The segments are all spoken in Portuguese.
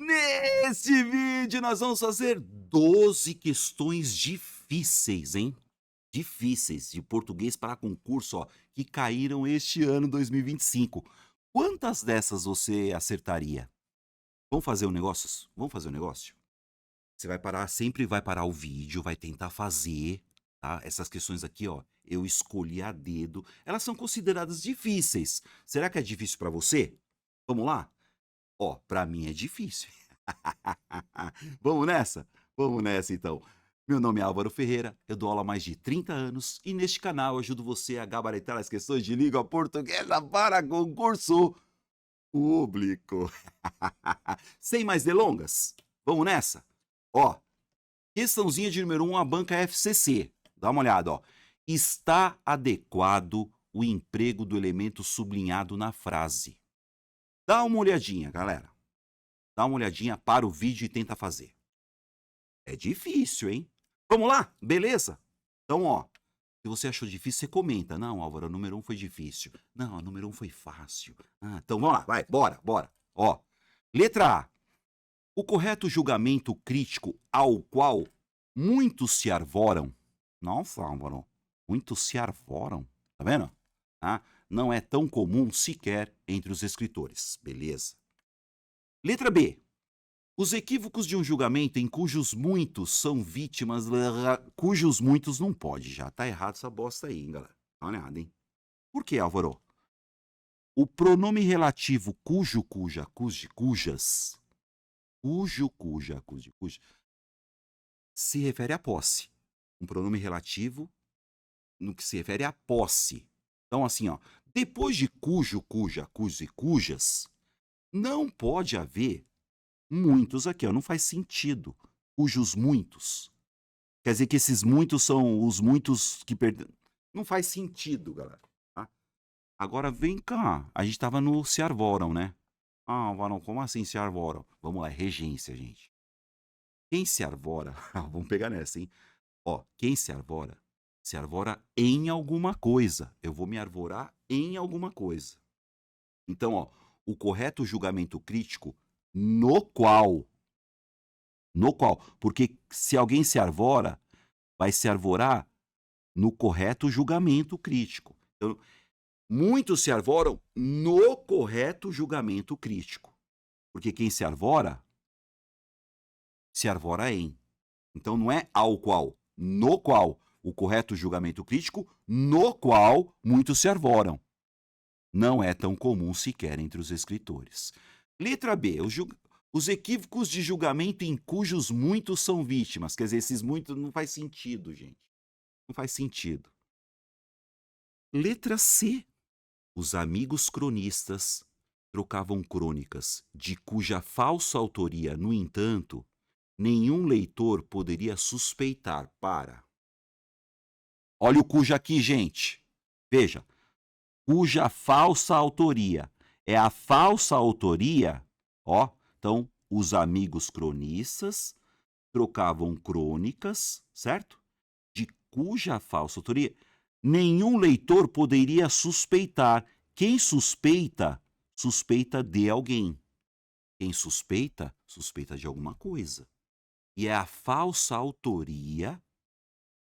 Neste vídeo nós vamos fazer 12 questões difíceis, hein? Difíceis de português para concurso, ó, que caíram este ano 2025. Quantas dessas você acertaria? Vamos fazer um negócio? Vamos fazer um negócio? Você vai parar, sempre vai parar o vídeo, vai tentar fazer, tá? Essas questões aqui, ó, eu escolhi a dedo. Elas são consideradas difíceis. Será que é difícil para você? Vamos lá? Ó, para mim é difícil. Vamos nessa? Vamos nessa então. Meu nome é Álvaro Ferreira, eu dou aula há mais de 30 anos e neste canal eu ajudo você a gabaritar as questões de língua portuguesa para concurso público. Sem mais delongas, vamos nessa? Ó, questãozinha de número 1, a banca FCC. Dá uma olhada, ó. Está adequado o emprego do elemento sublinhado na frase? Dá uma olhadinha, galera. Dá uma olhadinha, para o vídeo e tenta fazer. É difícil, hein? Vamos lá? Beleza? Então, ó, se você achou difícil, você comenta. Não, Álvaro, a número 1 foi difícil. Não, a número 1 foi fácil. Ah, então vamos lá, vai, bora, bora. Ó, letra A. O correto julgamento crítico ao qual muitos se arvoram. Nossa, Álvaro, muitos se arvoram. Tá vendo? Ah, não é tão comum sequer entre os escritores. Beleza. Letra B. Os equívocos de um julgamento em cujos muitos são vítimas. Cujos muitos não pode já. Tá errado essa bosta aí, hein, galera. Dá uma olhada, hein? Por que, Álvaro? O pronome relativo cujo, cuja, cujas. Cujo, cuja, cuja. Se refere à posse. Um pronome relativo no que se refere à posse. Então, assim, ó. Depois de cujo, cuja, cujos e cujas, não pode haver muitos aqui, ó, não faz sentido. Cujos muitos. Quer dizer que esses muitos são os muitos que perderam. Não faz sentido, galera. Tá? Agora vem cá. A gente estava no se arvoram, né? Ah, varão, como assim se arvoram? Vamos lá, é regência, gente. Quem se arvora. Vamos pegar nessa, hein? Ó, quem se arvora em alguma coisa. Eu vou me arvorar em alguma coisa. Então, ó, o correto julgamento crítico no qual. No qual. Porque se alguém se arvora, vai se arvorar no correto julgamento crítico. Então, muitos se arvoram no correto julgamento crítico. Porque quem se arvora em. Então, não é ao qual, no qual. O correto julgamento crítico, no qual muitos se arvoram. Não é tão comum sequer entre os escritores. Letra B. Os equívocos de julgamento em cujos muitos são vítimas. Quer dizer, esses muitos não faz sentido, gente. Não faz sentido. Letra C. Os amigos cronistas trocavam crônicas de cuja falsa autoria, no entanto, nenhum leitor poderia suspeitar para. Olha o cuja aqui, gente. Veja. Cuja falsa autoria. É a falsa autoria, ó. Então, os amigos cronistas trocavam crônicas, certo? De cuja falsa autoria nenhum leitor poderia suspeitar. Quem suspeita, suspeita de alguém. Quem suspeita, suspeita de alguma coisa. E é a falsa autoria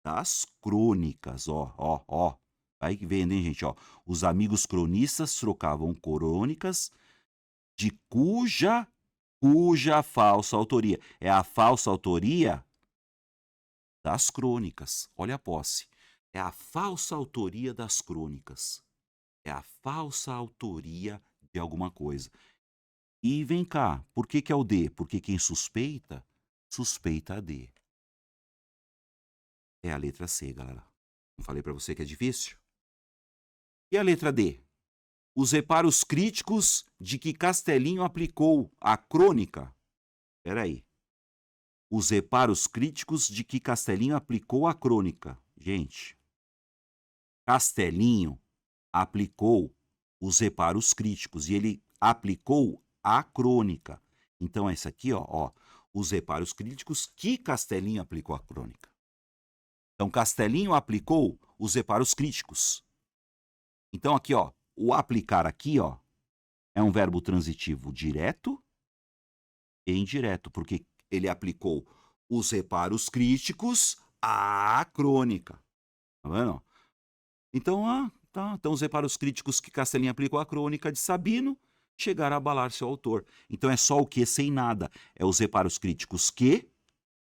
das crônicas, ó, ó, ó. Vai vendo, hein, gente, ó. Os amigos cronistas trocavam crônicas de cuja falsa autoria. É a falsa autoria das crônicas. Olha a posse. É a falsa autoria das crônicas. É a falsa autoria de alguma coisa. E vem cá, por que que é o D? Porque quem suspeita, suspeita a D. É a letra C, galera. Não falei pra você que é difícil? E a letra D? Os reparos críticos de que Castelinho aplicou à crônica. Espera aí. Os reparos críticos de que Castelinho aplicou à crônica. Gente, Castelinho aplicou os reparos críticos e ele aplicou à crônica. Então, essa aqui, ó, os reparos críticos que Castelinho aplicou à crônica. Então, Castelinho aplicou os reparos críticos. Então, aqui, ó, o aplicar aqui, ó, é um verbo transitivo direto e indireto, porque ele aplicou os reparos críticos à crônica. Tá vendo? Então, tá. Então, os reparos críticos que Castellin aplicou à crônica de Sabino chegaram a abalar seu autor. Então, é só o que sem nada. É os reparos críticos que,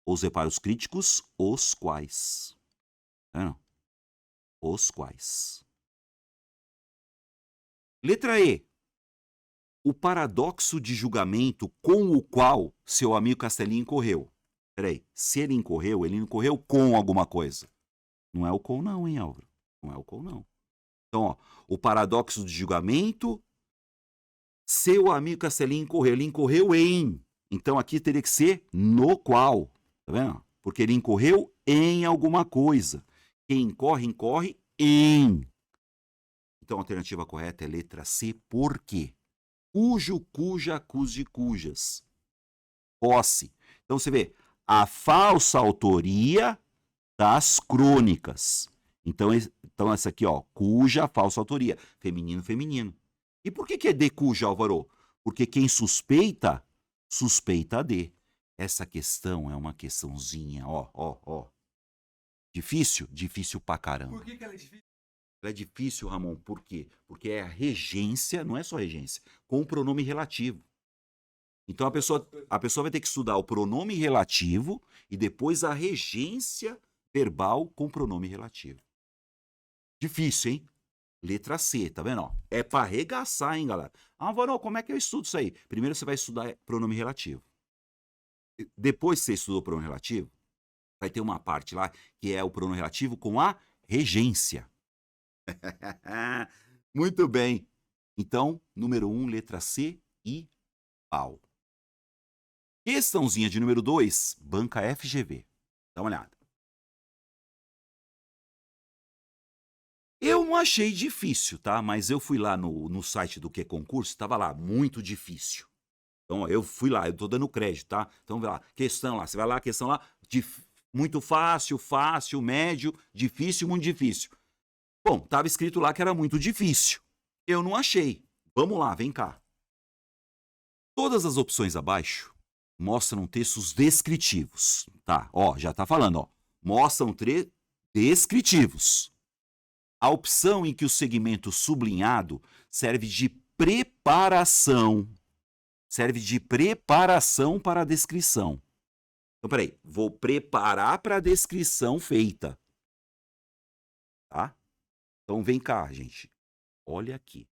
os reparos críticos, os quais. Tá vendo? Os quais. Letra E. O paradoxo de julgamento com o qual seu amigo Castellin incorreu. Peraí, se ele incorreu com alguma coisa. Não é o com não, hein, Álvaro? Não é o com não. Então, ó, o paradoxo de julgamento, seu amigo Castellin incorreu. Ele incorreu em. Então, aqui teria que ser no qual. Tá vendo? Porque ele incorreu em alguma coisa. Quem incorre, incorre em. Então, a alternativa correta é letra C, por quê? Cujo, cuja, cuje, cujas. Posse. Então, você vê, a falsa autoria das crônicas. Então essa aqui, ó, cuja, falsa autoria. Feminino, feminino. E por que é de cuja, Álvaro? Porque quem suspeita, suspeita de. Essa questão é uma questãozinha, ó. Difícil? Difícil pra caramba. Por que ela é difícil? Ela é difícil, Ramon, por quê? Porque é a regência, não é só regência, com o pronome relativo. Então a pessoa vai ter que estudar o pronome relativo e depois a regência verbal com pronome relativo. Difícil, hein? Letra C, tá vendo? Ó, é pra arregaçar, hein, galera? Ah, Varão, como é que eu estudo isso aí? Primeiro você vai estudar pronome relativo. Depois que você estudou o pronome relativo, vai ter uma parte lá que é o pronome relativo com a regência. Muito bem. Então, número 1, letra C e pau. Questãozinha de número 2, banca FGV. Dá uma olhada. Eu não achei difícil, tá? Mas eu fui lá no site do Que Concurso, estava lá, muito difícil. Então, ó, eu fui lá, eu tô dando crédito, tá? Então, vai lá, questão lá, você vai lá, questão lá, muito fácil, fácil, médio, difícil, muito difícil. Bom, tava escrito lá que era muito difícil. Eu não achei. Vamos lá, vem cá. Todas as opções abaixo mostram textos descritivos, tá? Ó, já tá falando, ó. Mostram descritivos. A opção em que o segmento sublinhado serve de preparação. Serve de preparação para a descrição. Então, peraí. Vou preparar para a descrição feita. Tá? Então, vem cá, gente. Olha aqui.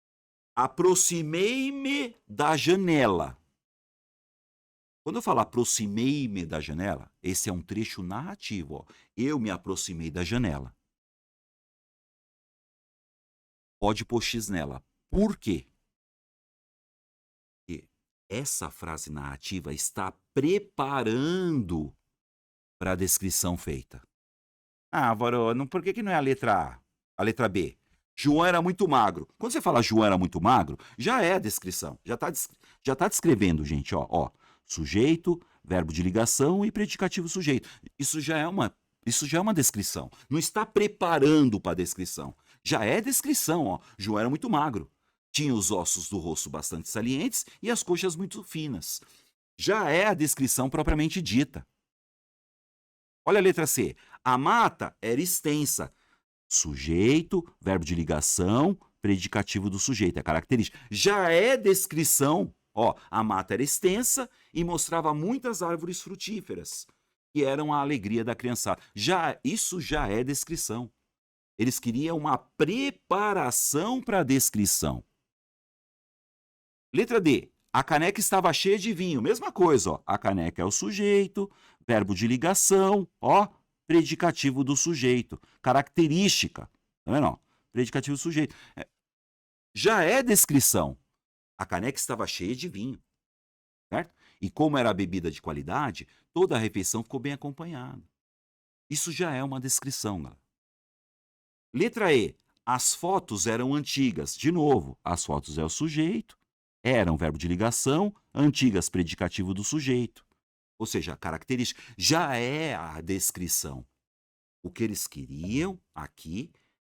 Aproximei-me da janela. Quando eu falo aproximei-me da janela, esse é um trecho narrativo. Ó. Eu me aproximei da janela. Pode pôr X nela. Por quê? Porque essa frase narrativa está preparando para a descrição feita. Ah, Varone, por que não é a letra A? A letra B? João era muito magro. Quando você fala João era muito magro, já é a descrição. Já tá descrevendo, gente. Ó. Sujeito, verbo de ligação e predicativo sujeito. Isso já é uma descrição. Não está preparando para a descrição. Já é descrição, ó. João era muito magro. Tinha os ossos do rosto bastante salientes e as coxas muito finas. Já é a descrição propriamente dita. Olha a letra C. A mata era extensa. Sujeito, verbo de ligação, predicativo do sujeito. É característica. Já é descrição. Ó, a mata era extensa e mostrava muitas árvores frutíferas, que eram a alegria da criançada. Isso já é descrição. Eles queriam uma preparação para a descrição. Letra D. A caneca estava cheia de vinho. Mesma coisa, ó. A caneca é o sujeito, verbo de ligação, ó, predicativo do sujeito. Característica. Tá vendo? Ó? Predicativo do sujeito. Já é descrição. A caneca estava cheia de vinho. Certo? E como era a bebida de qualidade, toda a refeição ficou bem acompanhada. Isso já é uma descrição, galera. Letra E. As fotos eram antigas. De novo, as fotos é o sujeito, eram verbo de ligação, antigas predicativo do sujeito. Ou seja, a característica já é a descrição. O que eles queriam aqui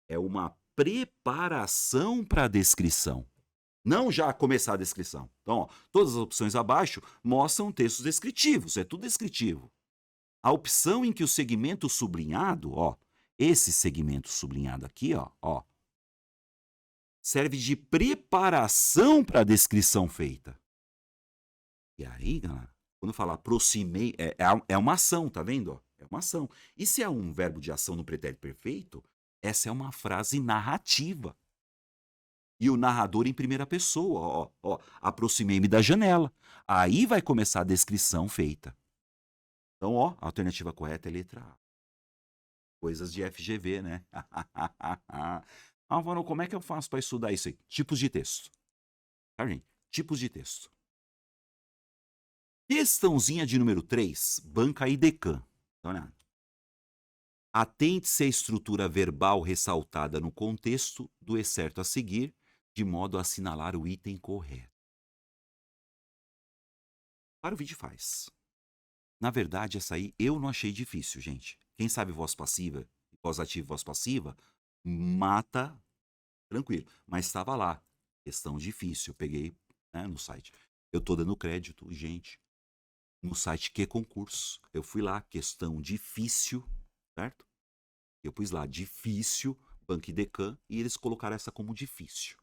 é uma preparação para a descrição. não já começar a descrição. Então, ó, todas as opções abaixo mostram textos descritivos, é tudo descritivo. A opção em que o segmento sublinhado, ó, esse segmento sublinhado aqui, ó, serve de preparação para a descrição feita. E aí, galera, quando eu falar aproximei, é uma ação, tá vendo? Ó? É uma ação. E se é um verbo de ação no pretérito perfeito, essa é uma frase narrativa. E o narrador em primeira pessoa, ó, aproximei-me da janela. Aí vai começar a descrição feita. Então, ó, a alternativa correta é letra A. Coisas de FGV, né? Álvaro, como é que eu faço para estudar isso aí? Tipos de texto. Tá, gente? Tipos de texto. Questãozinha de número 3, banca e decan. Dá uma olhada. Atente-se à estrutura verbal ressaltada no contexto do excerto a seguir, de modo a assinalar o item correto. Para o vídeo faz. Na verdade, essa aí eu não achei difícil, gente. Quem sabe voz passiva, voz ativa e voz passiva, mata tranquilo. Mas estava lá. Questão difícil. Eu peguei, né, no site. Eu tô dando crédito, gente. No site Que Concurso. Eu fui lá, questão difícil, certo? Eu pus lá, difícil, banca e decan, e eles colocaram essa como difícil.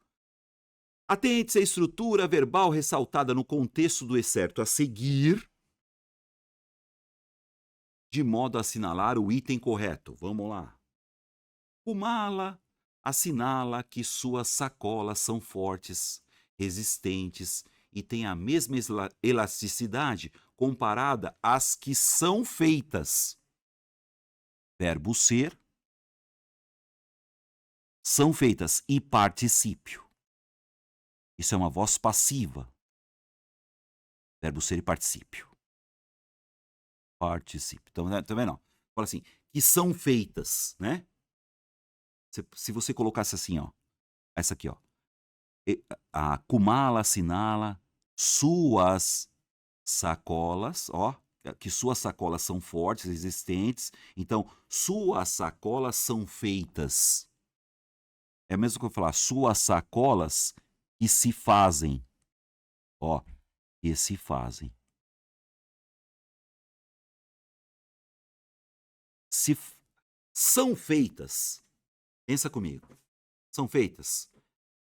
Atente-se à estrutura verbal ressaltada no contexto do excerto a seguir, de modo a assinalar o item correto. Vamos lá. O mala assinala que suas sacolas são fortes, resistentes e têm a mesma elasticidade comparada às que são feitas. Verbo ser, são feitas e particípio. Isso é uma voz passiva. Verbo ser e particípio. Particípio. Então, também não. Fala assim, que são feitas, né? Se você colocasse assim, ó, essa aqui, ó. A Kumala assinala suas sacolas, ó, que suas sacolas são fortes, resistentes. Então, suas sacolas são feitas. É mesmo que eu falar suas sacolas que se fazem. Ó, que se fazem. Se são feitas. Pensa comigo. São feitas.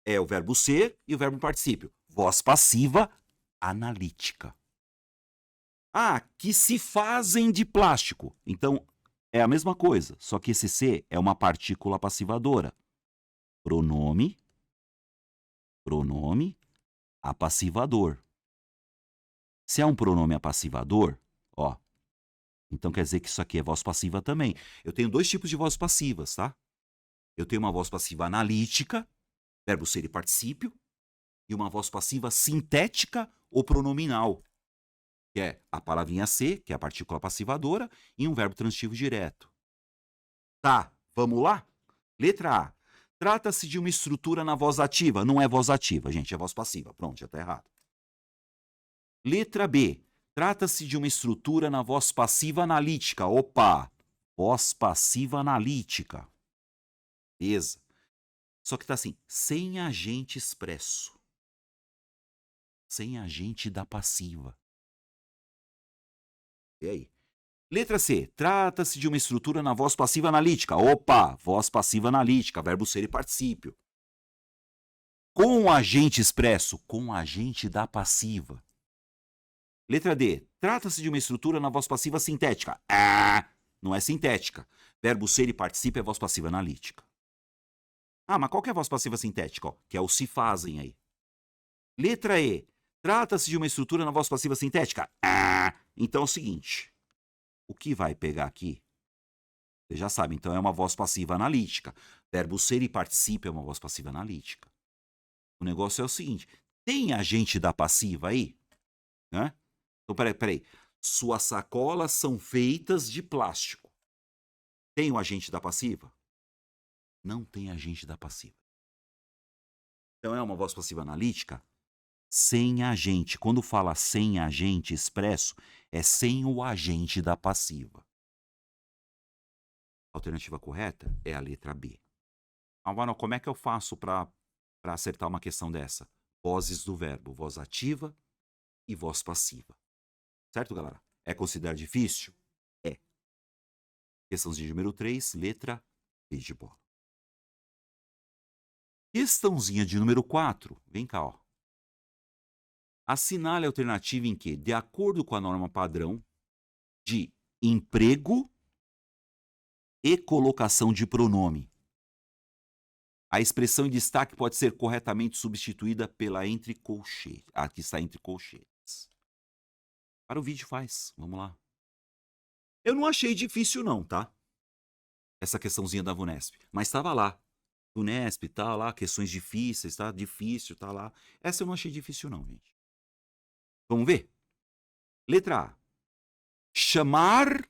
É o verbo ser e o verbo particípio. Voz passiva analítica. Ah, que se fazem de plástico. Então, é a mesma coisa, só que esse ser é uma partícula passivadora. Pronome, apassivador. Se é um pronome apassivador, ó, então quer dizer que isso aqui é voz passiva também. Eu tenho dois tipos de vozes passivas, tá? Eu tenho uma voz passiva analítica, verbo ser e particípio, e uma voz passiva sintética ou pronominal, que é a palavrinha ser, que é a partícula passivadora, e um verbo transitivo direto. Tá, vamos lá? Letra A. Trata-se de uma estrutura na voz ativa. Não é voz ativa, gente, é voz passiva. Pronto, já está errado. Letra B. Trata-se de uma estrutura na voz passiva analítica. Opa! Voz passiva analítica. Beleza. Só que tá assim, sem agente expresso. Sem agente da passiva. E aí? Letra C. Trata-se de uma estrutura na voz passiva analítica. Opa! Voz passiva analítica, verbo ser e particípio. Com agente expresso, com agente da passiva. Letra D. Trata-se de uma estrutura na voz passiva sintética. Ah, não é sintética. Verbo ser e particípio é voz passiva analítica. Ah, mas qual que é a voz passiva sintética? Ó, que é o se fazem aí. Letra E. Trata-se de uma estrutura na voz passiva sintética. Ah, então é o seguinte. O que vai pegar aqui? Você já sabe, então é uma voz passiva analítica. Verbo ser e particípio é uma voz passiva analítica. O negócio é o seguinte. Tem agente da passiva aí? Né? Então, peraí. Suas sacolas são feitas de plástico. Tem o agente da passiva? Não tem agente da passiva. Então, é uma voz passiva analítica sem agente. Quando fala sem agente expresso, é sem o agente da passiva. A alternativa correta é a letra B. Agora, como é que eu faço para acertar uma questão dessa? vozes do verbo, voz ativa e voz passiva. Certo, galera? É considerado difícil? É. Questãozinha de número 3, letra B de bola. Questãozinha de número 4, vem cá, ó. Assinale a alternativa em que, de acordo com a norma padrão de emprego e colocação de pronome, a expressão em destaque pode ser corretamente substituída pela entre colchetes. Aqui está entre colchetes. Para o vídeo faz, vamos lá. Eu não achei difícil não, tá? Essa questãozinha da VUNESP, mas estava lá. VUNESP, tá lá, questões difíceis, tá? Difícil, tá lá. Essa eu não achei difícil não, gente. Vamos ver? Letra A. Chamar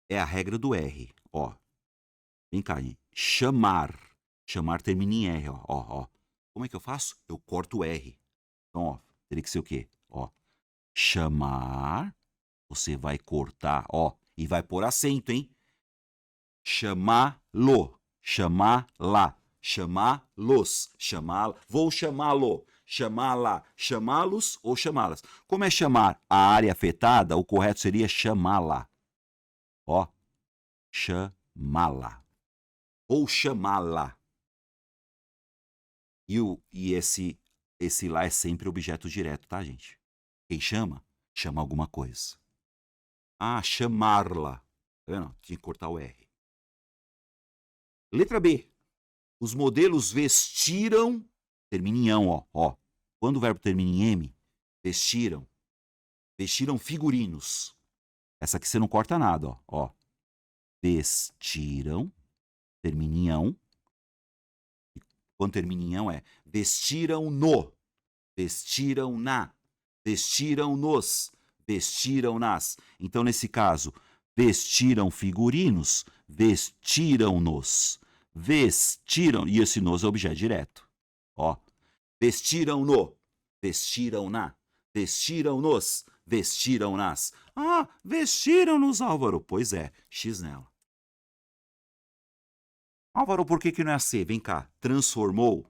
é a regra do R, ó. Vem cá, hein? Chamar. Chamar termina em R, ó, ó, ó. Como é que eu faço? Eu corto o R. Então, ó, teria que ser o quê? Ó, chamar, você vai cortar, ó, e vai pôr acento, hein? Chamá-lo, chamá-la, chamá-los, chamá-la, vou chamá-lo, chamá-la, chamá-los ou chamá-las. Como é chamar a área afetada, o correto seria chamá-la. Ó, chamá-la. Ou chamá-la. E esse lá é sempre objeto direto, tá, gente? Quem chama, chama alguma coisa. Ah, chamar-la. Tá vendo? Tinha que cortar o R. Letra B. Os modelos vestiram, termina em ão, ó, ó. Quando o verbo termina em M, vestiram. Vestiram figurinos. Essa aqui você não corta nada, ó, ó. Vestiram, termina em ão. Quando termina em ão é vestiram no, vestiram na, vestiram nos, vestiram nas. Então, nesse caso, vestiram figurinos, vestiram-nos, vestiram, e esse nos é objeto direto. Ó, vestiram no, vestiram na, vestiram-nos, vestiram-nas. Ah, vestiram-nos, Álvaro. Pois é, X nela. Álvaro, por que não é a C? Vem cá. Transformou.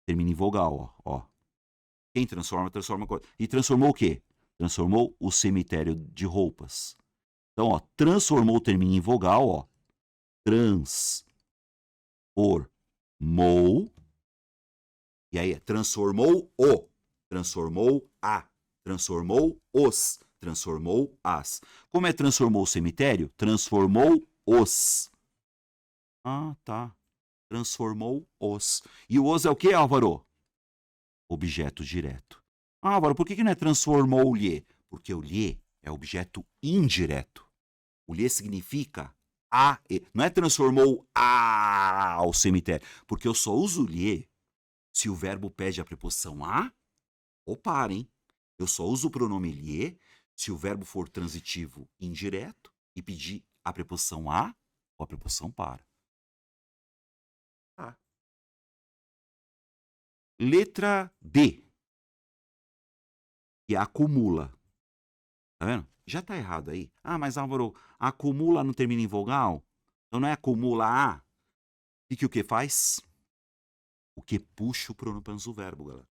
Termina em vogal, ó. Ó. Quem transforma, transforma. E transformou o quê? Transformou o cemitério de roupas. Então, ó, transformou termina em vogal, ó. Transformou. E aí, transformou o. Transformou a. Transformou os. Transformou as. Como é transformou o cemitério? Transformou os. Ah, tá. Transformou os. E o os é o que, Álvaro? Objeto direto. Ah, Álvaro, por que não é transformou-lhe? Porque o lhe é objeto indireto. O lhe significa a. Não é transformou a ao cemitério. Porque eu só uso lhe se o verbo pede a preposição a ou para, hein? Eu só uso o pronome lhe se o verbo for transitivo indireto e pedir a preposição a ou a preposição para. Tá. Letra D. Que acumula. Tá vendo? Já tá errado aí. Ah, mas Álvaro, acumula não termina em vogal? Então não é acumula a? O que faz? O que puxa o pronome do verbo, galera.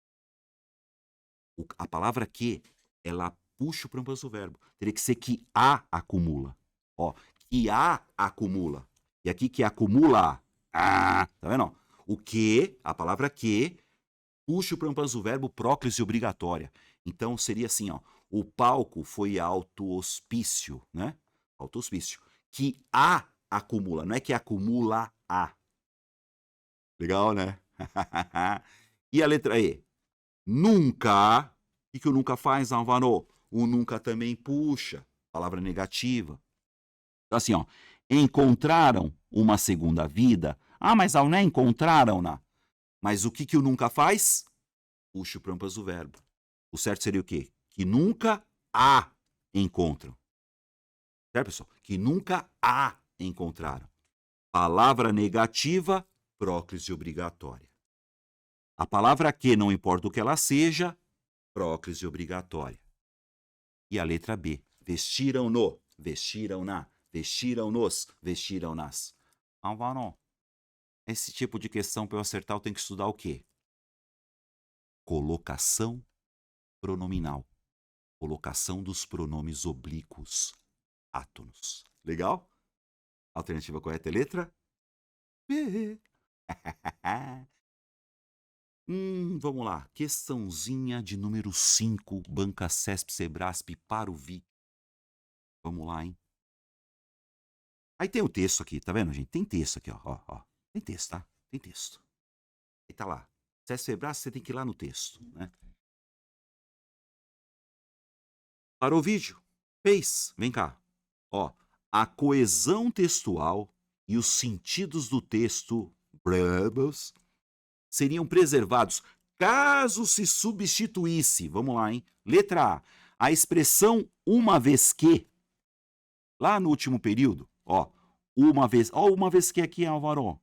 A palavra que, ela puxa o pronome do verbo. Teria que ser que a acumula. Ó, que a acumula. E aqui que acumula a. Tá vendo? O que, a palavra que, puxa o pronome do verbo próclise obrigatória. Então seria assim, ó. O palco foi auto-hospício, né? Auto-hospício. Que a acumula, não é que acumula a. Legal, né? E a letra E? Nunca. O que o nunca faz, Álvaro? O nunca também puxa. Palavra negativa. Então, assim, ó. Encontraram uma segunda vida. Ah, mas não é encontraram-na. Mas o que o nunca faz? Puxa o pronome do verbo. O certo seria o quê? Que nunca a encontram. Certo, pessoal? Que nunca a encontraram. Palavra negativa, próclise obrigatória. A palavra que, não importa o que ela seja, próclise obrigatória. E a letra B. Vestiram-no, vestiram-na, vestiram-nos, vestiram-nas. Álvaro, esse tipo de questão para eu acertar eu tenho que estudar o quê? colocação pronominal. Colocação dos pronomes oblíquos átonos. Legal? Alternativa correta é letra B. Vamos lá. Questãozinha de número 5, Banca CESP, Sebrasp para o VIC. Vamos lá, hein? Aí tem o texto aqui, tá vendo, gente? Tem texto aqui, ó. Tem texto, tá? Tem texto. Aí tá lá. CESP, Sebrasp, você tem que ir lá no texto, né? Parou o vídeo? Fez? Vem cá. Ó, a coesão textual e os sentidos do texto seriam preservados caso se substituísse, vamos lá, hein? Letra A expressão uma vez que, lá no último período, ó, uma vez que aqui, Álvaro.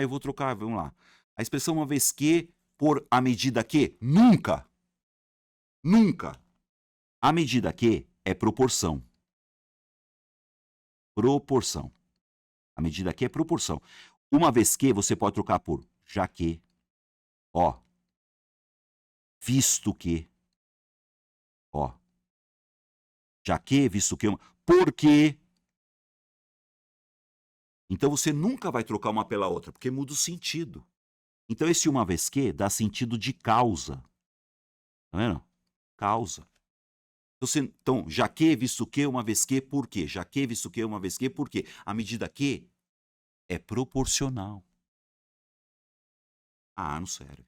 Eu vou trocar, vamos lá. A expressão uma vez que por a medida que, nunca. A medida que é proporção. Proporção. A medida que é proporção. Uma vez que você pode trocar por já que, ó, visto que, ó, já que, visto que, porque. Então você nunca vai trocar uma pela outra, porque muda o sentido. Então esse uma vez que dá sentido de causa. Tá vendo? Causa. Então, já que, visto que, uma vez que, por quê? Já que, visto que, uma vez que, por quê? A medida que é proporcional. Não serve.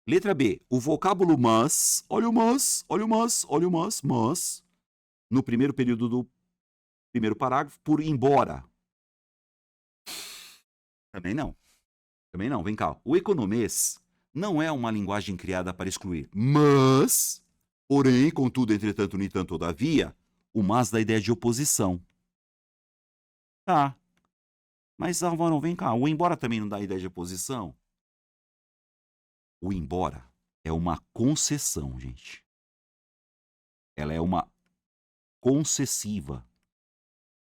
Letra B, o vocábulo mas, olha o mas, no primeiro período do primeiro parágrafo, por embora. Também não, vem cá. O economês não é uma linguagem criada para excluir, mas, porém, contudo, entretanto, nem tanto, todavia, o mas dá ideia de oposição. Tá. Mas, Álvaro, vem cá, o embora também não dá ideia de oposição? O embora é uma concessão, gente. Ela é uma concessiva.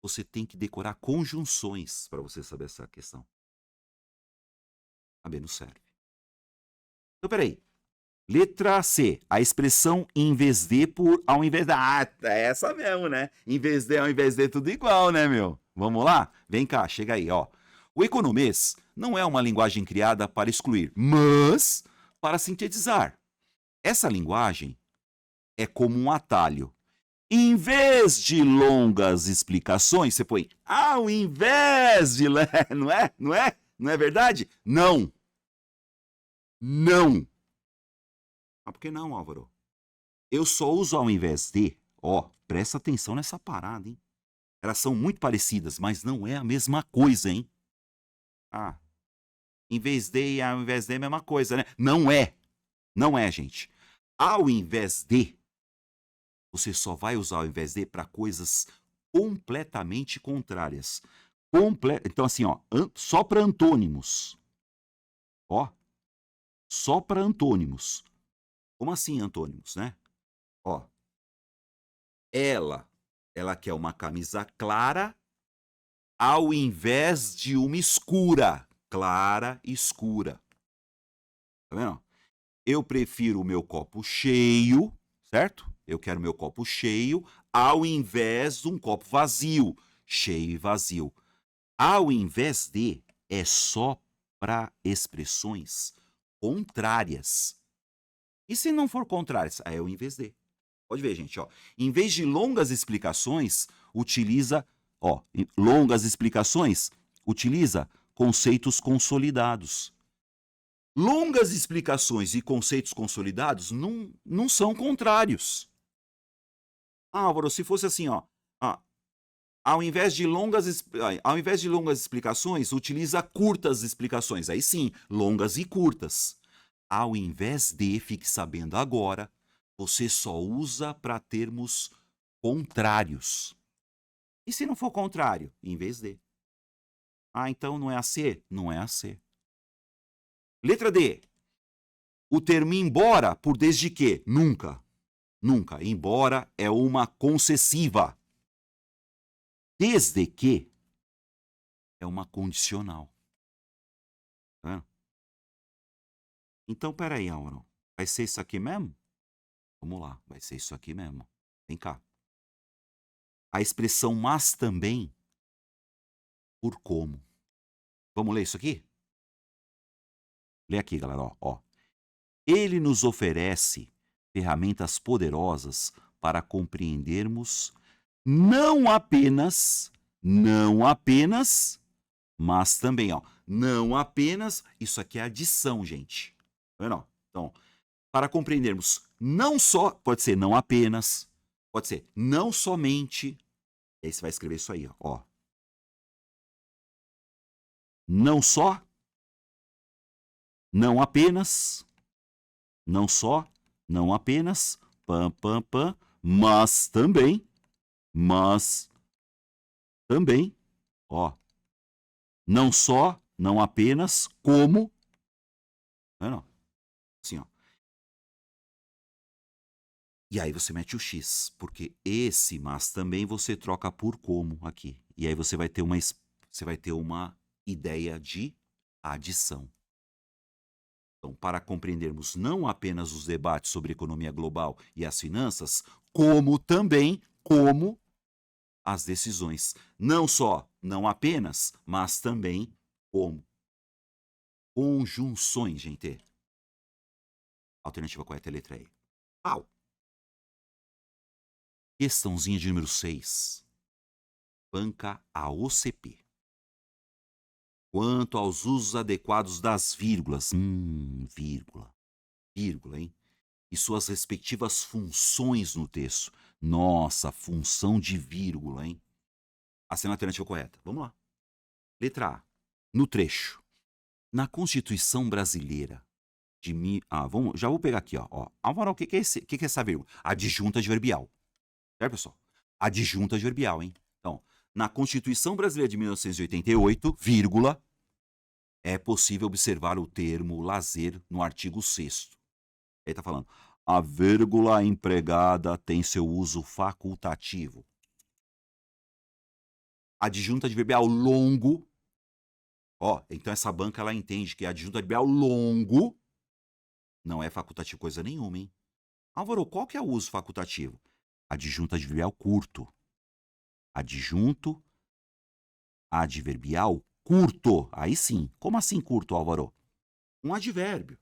Você tem que decorar conjunções para você saber essa questão. Não serve. Então, peraí. Letra C. A expressão em vez de por ao invés da. É essa mesmo, né? Em vez de, ao invés de, tudo igual, né, meu? Vamos lá? Vem cá, chega aí, ó. O economês não é uma linguagem criada para excluir, mas para sintetizar. Essa linguagem é como um atalho. Em vez de longas explicações, você põe ao invés de. Não é? Não é? Não é verdade? Não. Não. Por que não, Álvaro? Eu só uso ao invés de. Presta atenção nessa parada, hein? Elas são muito parecidas, mas não é a mesma coisa, hein? Em vez de e ao invés de é a mesma coisa, né? Não é. Não é, gente. Ao invés de, você só vai usar ao invés de para coisas completamente contrárias. Então, assim, só para antônimos. Só para antônimos. Como assim antônimos, né? Ela quer uma camisa clara ao invés de uma escura. Clara, escura. Tá vendo? Eu prefiro o meu copo cheio, certo? Eu quero meu copo cheio ao invés de um copo vazio. Cheio e vazio. Ao invés de é só para expressões contrárias. E se não for contrárias? É o em vez de. Pode ver, gente, Em vez de longas explicações, utiliza conceitos consolidados. Longas explicações e conceitos consolidados não são contrários. Álvaro, se fosse assim, ao invés de longas explicações, utiliza curtas explicações. Aí sim, longas e curtas. Ao invés de, fique sabendo agora, você só usa para termos contrários. E se não for contrário? Em vez de. Então não é a C? Não é a C. Letra D. O termo embora por desde que? Nunca. Nunca. Embora é uma concessiva. Desde que é uma condicional. Tá vendo? Então, peraí, Álvaro. Vai ser isso aqui mesmo? Vamos lá, vai ser isso aqui mesmo. Vem cá. A expressão mas também, por como. Vamos ler isso aqui? Lê aqui, galera, ó. Ele nos oferece ferramentas poderosas para compreendermos não apenas, mas também, ó. Não apenas, isso aqui é adição, gente. Tá vendo? Ó? Então, para compreendermos não só, pode ser não apenas, pode ser não somente. E aí você vai escrever isso aí, ó. Não só, não apenas, não só, não apenas, mas também, ó. Não só, não apenas, como, tá vendo? Assim, ó. E aí você mete o X, porque esse mas também você troca por como aqui. E aí você vai ter uma ideia de adição. Então, para compreendermos não apenas os debates sobre economia global e as finanças, como as decisões. Não só, não apenas, mas também como. Conjunções, gente. Alternativa correta é a letra E. Pau. Questãozinha de número 6. Banca a OCP. Quanto aos usos adequados das vírgulas, vírgula, hein? E suas respectivas funções no texto. Nossa, função de vírgula, hein? Assina a alternativa correta. Vamos lá. Letra A. No trecho. Na Constituição Brasileira já vou pegar aqui, ó. Álvaro, o que é essa vírgula? Adjunta adverbial. Certo, pessoal? Adjunta adverbial, hein? Então, na Constituição Brasileira de 1988, vírgula, é possível observar o termo lazer no artigo 6º. Aí tá falando, a vírgula empregada tem seu uso facultativo. Adjunta adverbial longo, então essa banca ela entende que adjunto adverbial longo não é facultativo coisa nenhuma, hein? Álvaro, qual que é o uso facultativo? Adjunto adverbial curto. Adjunto adverbial curto. Aí sim. Como assim curto, Álvaro? Um advérbio,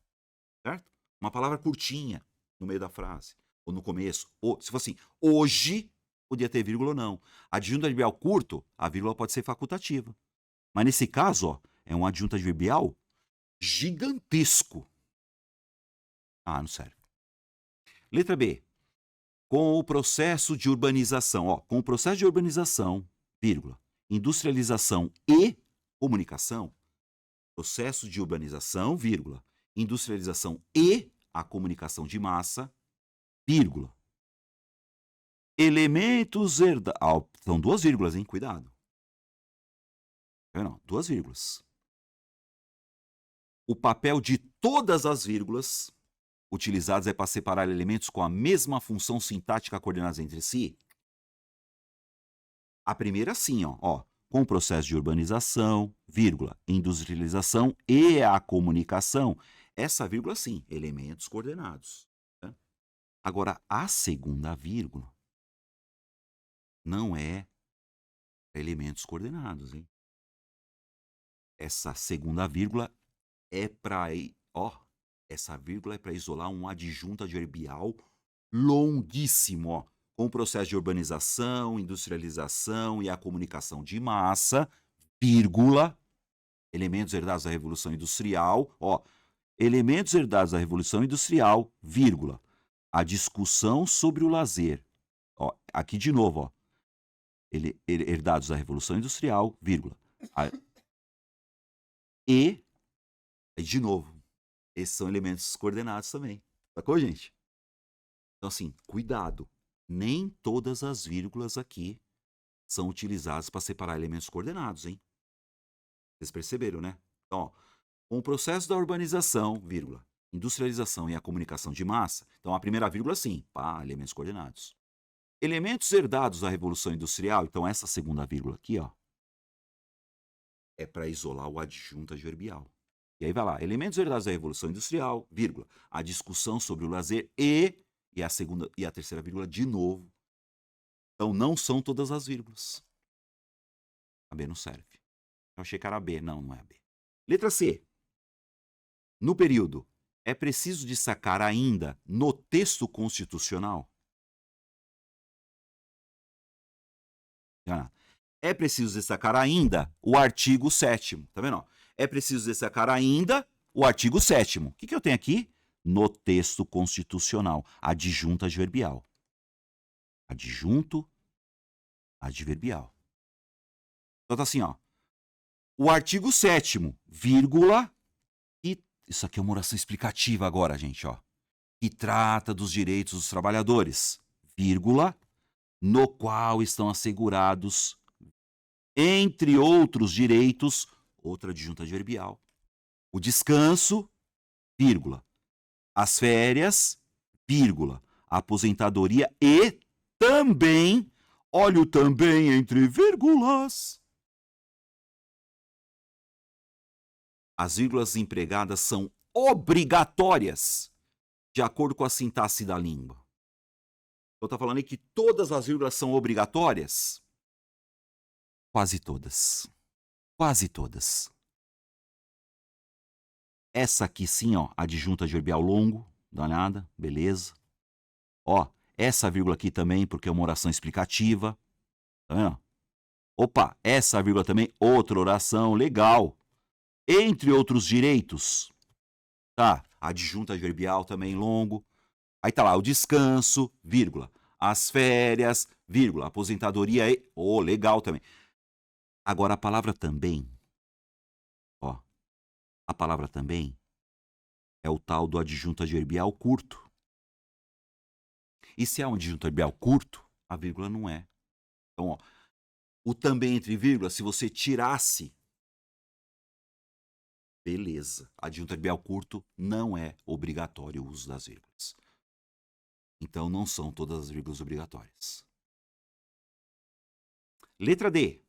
certo? Uma palavra curtinha no meio da frase. Ou no começo. Se fosse assim, hoje, podia ter vírgula ou não. Adjunto adverbial curto, a vírgula pode ser facultativa. Mas nesse caso, é um adjunto adverbial gigantesco. Não serve. Letra B. Com o processo de urbanização, com o processo de urbanização, vírgula, industrialização e comunicação, processo de urbanização, vírgula, industrialização e a comunicação de massa, vírgula, elementos herdados, são duas vírgulas, hein? Cuidado. Não, duas vírgulas. O papel de todas as vírgulas utilizadas é para separar elementos com a mesma função sintática coordenadas entre si? A primeira sim, com o processo de urbanização, vírgula, industrialização e a comunicação. Essa vírgula sim, elementos coordenados. Né? Agora, a segunda vírgula não é elementos coordenados, hein? Essa segunda vírgula é para essa vírgula é para isolar um adjunto adverbial longuíssimo, com o processo de urbanização, industrialização e a comunicação de massa, vírgula, elementos herdados da Revolução Industrial, elementos herdados da Revolução Industrial, vírgula, a discussão sobre o lazer, aqui de novo, herdados da Revolução Industrial, vírgula, e, de novo, esses são elementos coordenados também. Sacou, gente? Então, assim, cuidado. Nem todas as vírgulas aqui são utilizadas para separar elementos coordenados, hein? Vocês perceberam, né? Então, com o processo da urbanização, vírgula, industrialização e a comunicação de massa, então a primeira vírgula sim, elementos coordenados. Elementos herdados da Revolução Industrial, então essa segunda vírgula aqui, é para isolar o adjunto adverbial. E aí vai lá, elementos herdados da Revolução Industrial, vírgula, a discussão sobre o lazer e a segunda e a terceira vírgula de novo. Então não são todas as vírgulas. A B não serve. Eu achei que era a B, não é a B. Letra C. No período, é preciso destacar ainda no texto constitucional. É preciso destacar ainda o artigo 7º. Tá vendo? É preciso destacar ainda o artigo 7º. O que eu tenho aqui? No texto constitucional. Adjunto adverbial. Adjunto adverbial. Então tá assim, ó. O artigo 7º, vírgula, e isso aqui é uma oração explicativa agora, gente, ó. Que trata dos direitos dos trabalhadores, vírgula, no qual estão assegurados, entre outros direitos, outra adjunta adverbial, o descanso, vírgula, as férias, vírgula, a aposentadoria e também, olha o também entre vírgulas. As vírgulas empregadas são obrigatórias, de acordo com a sintaxe da língua. Então tá falando aí que todas as vírgulas são obrigatórias? Quase todas. Quase todas. Essa aqui sim, ó, adjunta adverbial longo, dá uma olhada, beleza. Ó, essa vírgula aqui também, porque é uma oração explicativa. Tá vendo? Opa, essa vírgula também, outra oração, legal. Entre outros direitos, tá? Adjunta adverbial também longo. Aí tá lá, o descanso, vírgula. As férias, vírgula. Aposentadoria e... Oh, legal também. Agora, a palavra também, ó. A palavra também é o tal do adjunto adverbial curto. E se é um adjunto adverbial curto, a vírgula não é. Então, ó, o também entre vírgulas, se você tirasse, beleza. Adjunto adverbial curto não é obrigatório o uso das vírgulas. Então, não são todas as vírgulas obrigatórias. Letra D.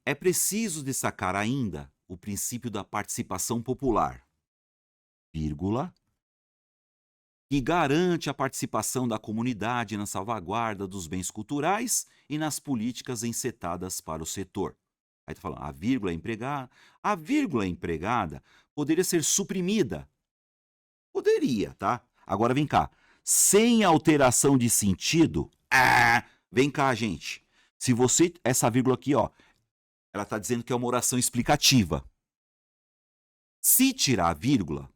É preciso destacar ainda o princípio da participação popular, vírgula, que garante a participação da comunidade na salvaguarda dos bens culturais e nas políticas encetadas para o setor. Aí está falando, a vírgula empregada poderia ser suprimida. Poderia, tá? Agora vem cá. Sem alteração de sentido, vem cá, gente. Se você, essa vírgula aqui, ó, ela está dizendo que é uma oração explicativa. Se tirar a vírgula,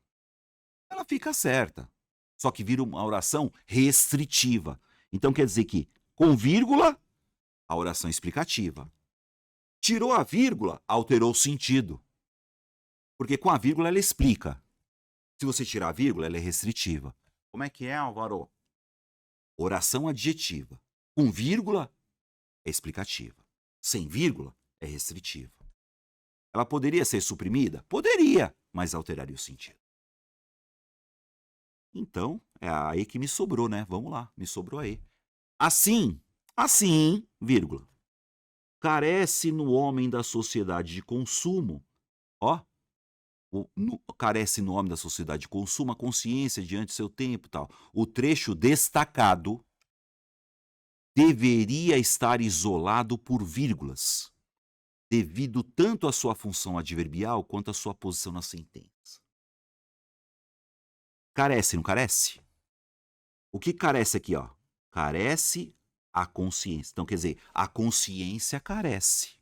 ela fica certa. Só que vira uma oração restritiva. Então quer dizer que, com vírgula, a oração é explicativa. Tirou a vírgula, alterou o sentido. Porque com a vírgula ela explica. Se você tirar a vírgula, ela é restritiva. Como é que é, Álvaro? Oração adjetiva. Com vírgula, é explicativa. Sem vírgula, é restritiva. Ela poderia ser suprimida? Poderia, mas alteraria o sentido. Então, é aí que me sobrou, né? Vamos lá, me sobrou aí. Assim, vírgula, carece no homem da sociedade de consumo, ó, carece no homem da sociedade de consumo a consciência diante do seu tempo e tal. O trecho destacado deveria estar isolado por vírgulas, devido tanto à sua função adverbial quanto à sua posição na sentença. Carece, não carece? O que carece aqui, ó? Carece a consciência. Então, quer dizer, a consciência carece.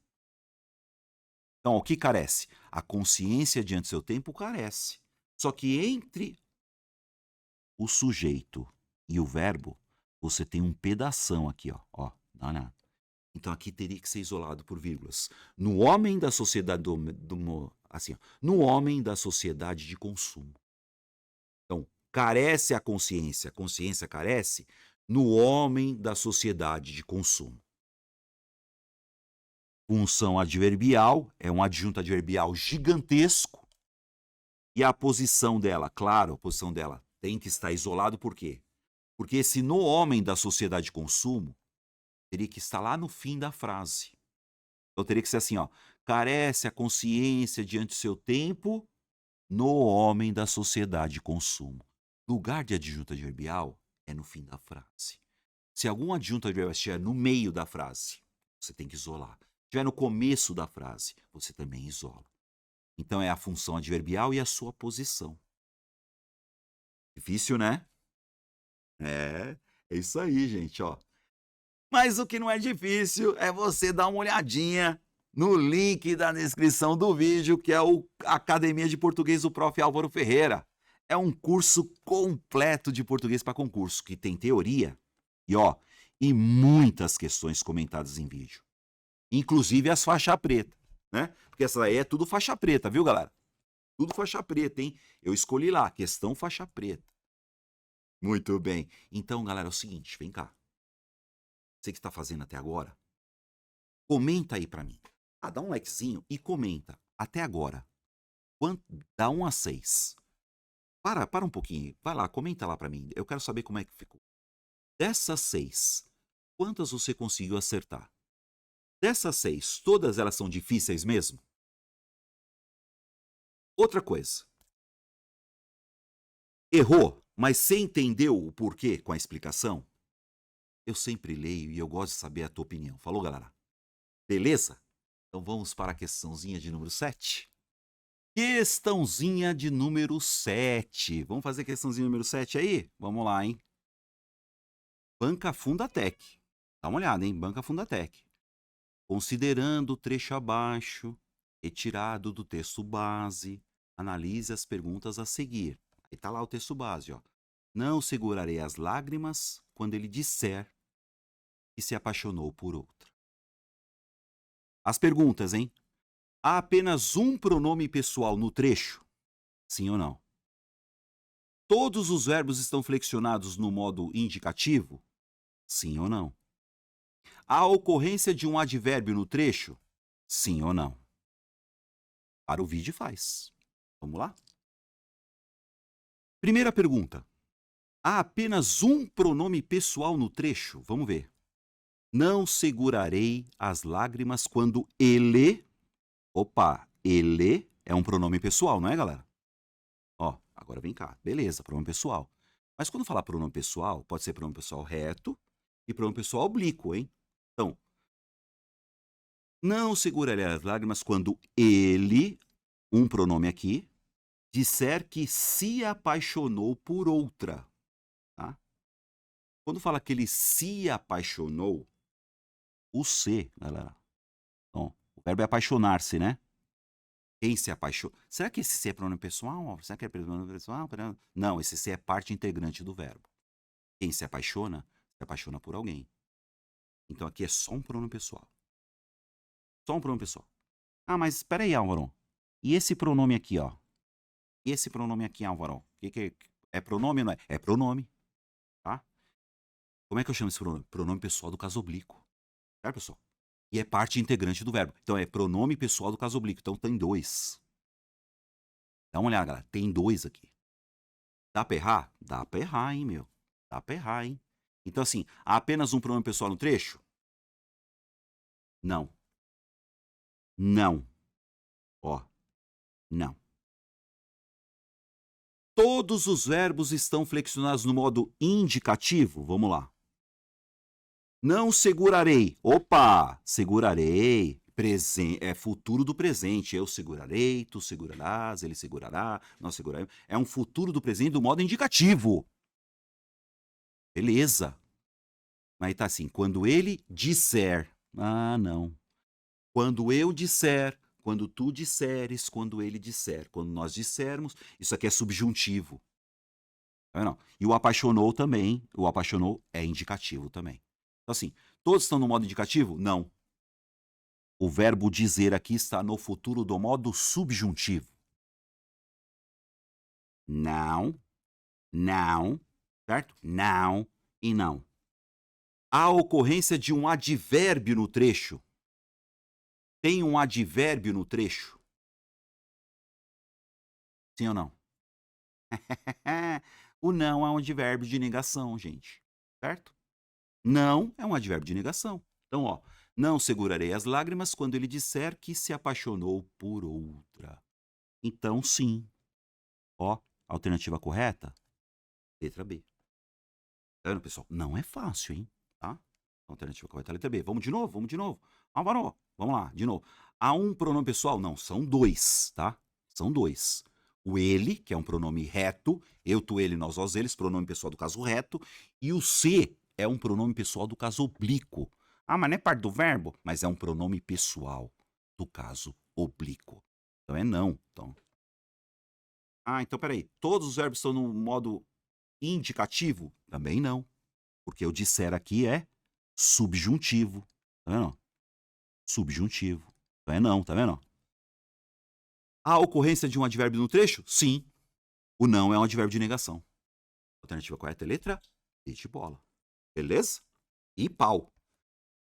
Então, o que carece? A consciência diante do seu tempo carece. Só que entre o sujeito e o verbo, você tem um pedação aqui, ó, dá uma olhada. Então, aqui teria que ser isolado por vírgulas. No homem da sociedade assim, ó, no homem da sociedade de consumo. Então, carece a consciência carece no homem da sociedade de consumo. Função adverbial é um adjunto adverbial gigantesco e a posição dela, claro, a posição dela tem que estar isolado, por quê? Porque esse no homem da sociedade de consumo teria que estar lá no fim da frase. Então teria que ser assim, ó. Carece a consciência diante do seu tempo no homem da sociedade de consumo. Lugar de adjunto adverbial é no fim da frase. Se algum adjunto adverbial estiver no meio da frase, você tem que isolar. Se estiver no começo da frase, você também isola. Então é a função adverbial e a sua posição. Difícil, né? É isso aí, gente, ó. Mas o que não é difícil é você dar uma olhadinha no link da descrição do vídeo, que é o Academia de Português do Prof. Álvaro Ferreira. É um curso completo de português para concurso, que tem teoria e, ó, e muitas questões comentadas em vídeo. Inclusive as faixa preta, né? Porque essa aí é tudo faixa preta, viu, galera? Tudo faixa preta, hein? Eu escolhi lá, questão faixa preta. Muito bem. Então, galera, é o seguinte, vem cá. Você que está fazendo até agora, comenta aí para mim. Dá um likezinho e comenta. Até agora, dá 1 a 6. Para um pouquinho. Vai lá, comenta lá para mim. Eu quero saber como é que ficou. Dessas 6, quantas você conseguiu acertar? Dessas 6, todas elas são difíceis mesmo? Outra coisa. Errou, mas você entendeu o porquê com a explicação? Eu sempre leio e eu gosto de saber a tua opinião. Falou, galera? Beleza? Então vamos para a questãozinha de número 7. Questãozinha de número 7. Vamos fazer questãozinha número 7 aí? Vamos lá, hein? Banca Fundatec. Dá uma olhada, hein? Banca Fundatec. Considerando o trecho abaixo, retirado do texto base, analise as perguntas a seguir. Aí tá lá o texto base, ó. Não segurarei as lágrimas quando ele disser que se apaixonou por outra. As perguntas, hein? Há apenas um pronome pessoal no trecho? Sim ou não? Todos os verbos estão flexionados no modo indicativo? Sim ou não? Há ocorrência de um advérbio no trecho? Sim ou não? Para o vídeo faz. Vamos lá? Primeira pergunta. Há apenas um pronome pessoal no trecho? Vamos ver. Não segurarei as lágrimas quando ele... Opa, ele é um pronome pessoal, não é, galera? Ó, agora vem cá. Beleza, pronome pessoal. Mas quando falar pronome pessoal, pode ser pronome pessoal reto e pronome pessoal oblíquo, hein? Então, não segurarei as lágrimas quando ele, um pronome aqui, disser que se apaixonou por outra. Tá? Quando fala que ele se apaixonou, o se, galera. Então, o verbo é apaixonar-se, né? Quem se apaixona. Será que esse se é pronome pessoal? Será que é pronome pessoal? Não, esse se é parte integrante do verbo. Quem se apaixona por alguém. Então aqui é só um pronome pessoal. Só um pronome pessoal. Mas espera aí, Álvaro. E esse pronome aqui, ó? E esse pronome aqui, Álvaro? Que é pronome ou não é? É pronome, tá? Como é que eu chamo esse pronome? Pronome pessoal do caso oblíquo. Certo, pessoal? E é parte integrante do verbo. Então é pronome pessoal do caso oblíquo. Então tem 2. Dá uma olhada, galera. Tem 2 aqui. Dá pra errar? Dá pra errar, hein, meu? Dá pra errar, hein? Então, assim, há apenas um pronome pessoal no trecho? Não. Não. Ó, não. Todos os verbos estão flexionados no modo indicativo? Vamos lá. Não segurarei. Opa! Segurarei. É futuro do presente. Eu segurarei, tu segurarás, ele segurará, nós seguraremos. É um futuro do presente do modo indicativo. Beleza. Aí tá assim, quando ele disser. Não. Quando eu disser, quando tu disseres, quando ele disser, quando nós dissermos, isso aqui é subjuntivo. Não. E o apaixonou também, o apaixonou é indicativo também. Então assim, todos estão no modo indicativo? Não. O verbo dizer aqui está no futuro do modo subjuntivo. Não, não, certo? Não e não. Há ocorrência de um advérbio no trecho. Tem um advérbio no trecho? Sim ou não? O não é um advérbio de negação, gente. Certo? Não é um advérbio de negação. Então, ó, Não segurarei as lágrimas quando ele disser que se apaixonou por outra. Então, sim. Ó, alternativa correta, letra B. Tá vendo, pessoal? Não é fácil, hein? Tá? Alternativa correta, letra B. Vamos de novo, vamos de novo. Álvaro, vamos lá, de novo. Há um pronome pessoal? Não, são dois, tá? São dois. O ele, que é um pronome reto, eu, tu, ele, nós, vós, eles, pronome pessoal do caso reto, e o se é um pronome pessoal do caso oblíquo. Ah, mas não é parte do verbo? Mas é um pronome pessoal do caso oblíquo. Então é não. Então, então peraí. Todos os verbos estão no modo indicativo? Também não. Porque o disser aqui é subjuntivo. Tá vendo? Subjuntivo. Então é não, tá vendo? A ocorrência de um advérbio no trecho? Sim. O não é um advérbio de negação. Alternativa correta é letra D de bola. Beleza? E pau.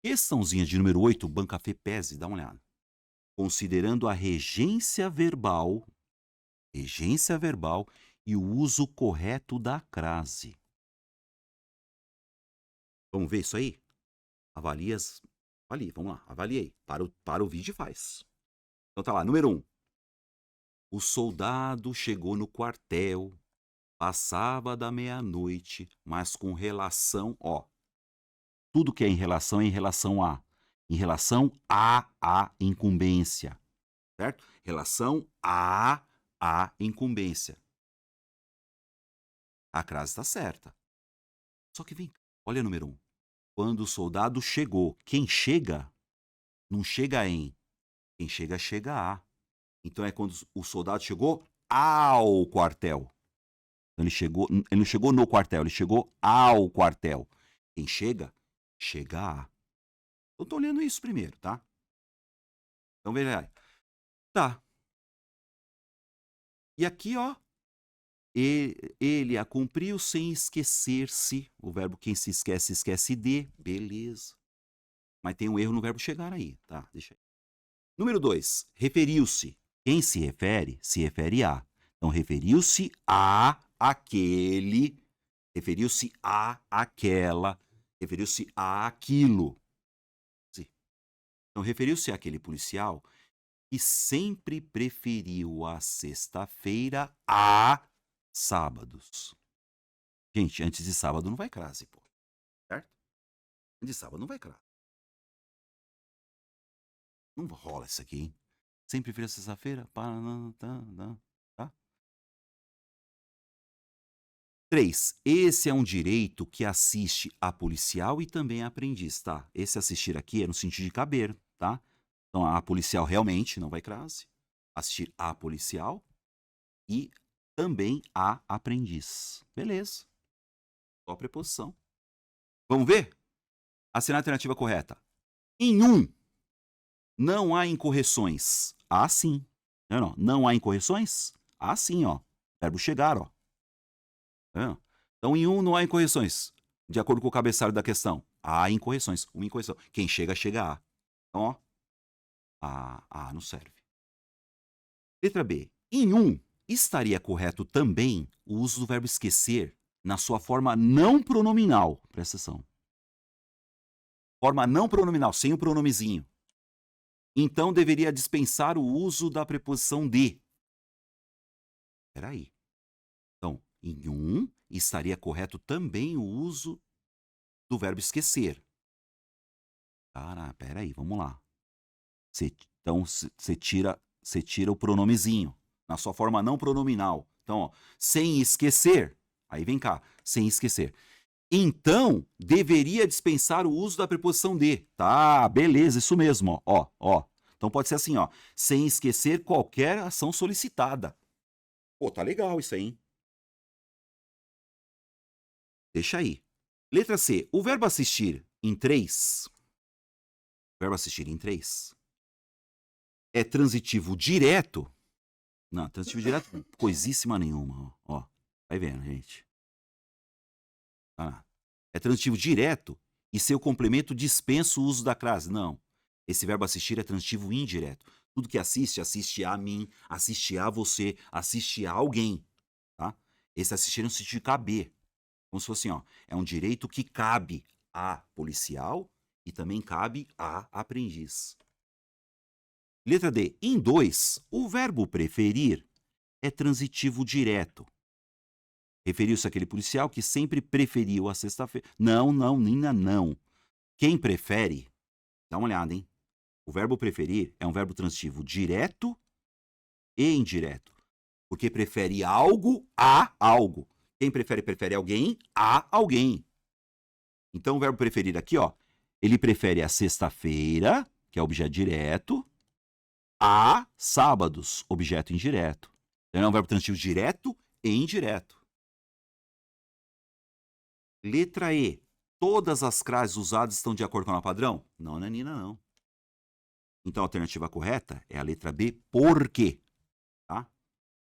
Questãozinha de número 8, Banca FEPESE, dá uma olhada. Considerando a regência verbal e o uso correto da crase. Vamos ver isso aí? Avalie, vamos lá, avalie aí. Para o vídeo e faz. Então tá lá, número 1. O soldado chegou no quartel, passava da meia-noite, mas com relação, tudo que é em relação a. Em relação à incumbência, certo? Relação à incumbência. A crase está certa. Só que vem, olha o número 1. Quando o soldado chegou, quem chega, não chega em. Quem chega, chega a. Então é quando o soldado chegou ao quartel. Então ele não chegou no quartel, ele chegou ao quartel. Quem chega, chega a. Eu tô lendo isso primeiro, tá? Então veja aí. Tá. E aqui, ele a cumpriu sem esquecer-se. O verbo quem se esquece, esquece de. Beleza. Mas tem um erro no verbo chegar aí, tá? Deixa aí. Número 2. Referiu-se. Quem se refere a. Então, referiu-se a aquele, referiu-se a aquela, referiu-se a aquilo. Então, referiu-se àquele policial que sempre preferiu a sexta-feira a sábados. Gente, antes de sábado não vai crase, pô. Certo? Antes de sábado não vai crase. Não rola isso aqui, hein? Sempre prefiro a sexta-feira. Tá? 3. Esse é um direito que assiste a policial e também a aprendiz, tá? Esse assistir aqui é no sentido de caber, tá? Então, a policial realmente não vai crase. Assistir a policial e também a aprendiz. Beleza. Só a preposição. Vamos ver? Assinar a alternativa correta. Em 1, não há incorreções. Sim. Não há incorreções? Sim, ó. Verbo chegar, ó. Então, em 1 não há incorreções. De acordo com o cabeçalho da questão. Há incorreções. Uma incorreção. Quem chega, chega a. Então, ó. Não serve. Letra B. Em 1, estaria correto também o uso do verbo esquecer na sua forma não pronominal. Presta atenção. Forma não pronominal, sem o pronomezinho. Então, deveria dispensar o uso da preposição de. Espera aí. Então, em 1, estaria correto também o uso do verbo esquecer. Espera aí, vamos lá. Então, você tira o pronomezinho, na sua forma não pronominal. Então, sem esquecer, aí vem cá, sem esquecer. Então, deveria dispensar o uso da preposição de. Tá, beleza, isso mesmo, ó. Então pode ser assim, ó, sem esquecer qualquer ação solicitada. Pô, tá legal isso aí, hein? Deixa aí. Letra C. O verbo assistir em 3. Verbo assistir em 3. É transitivo direto. Não, transitivo direto, coisíssima nenhuma, ó. Vai vendo, gente. É transitivo direto e seu complemento dispensa o uso da crase. Não. Esse verbo assistir é transitivo indireto. Tudo que assiste, assiste a mim, assiste a você, assiste a alguém, tá? Esse assistir é no sentido de caber. Como se fosse assim, ó, é um direito que cabe a policial E também cabe a aprendiz. Letra D. Em 2, o verbo preferir é transitivo direto. Referiu-se àquele policial que sempre preferiu a sexta-feira. Não, não, Nina, não. Quem prefere, dá uma olhada, hein? O verbo preferir é um verbo transitivo direto e indireto. Porque prefere algo a algo. Quem prefere alguém a alguém. Então, o verbo preferir aqui, ó, ele prefere a sexta-feira, que é objeto direto, a sábados, objeto indireto. Então, é um verbo transitivo direto e indireto. Letra E. Todas as frases usadas estão de acordo com o padrão? Não, Nanina, não. Então, a alternativa correta é a letra B, por quê? Tá?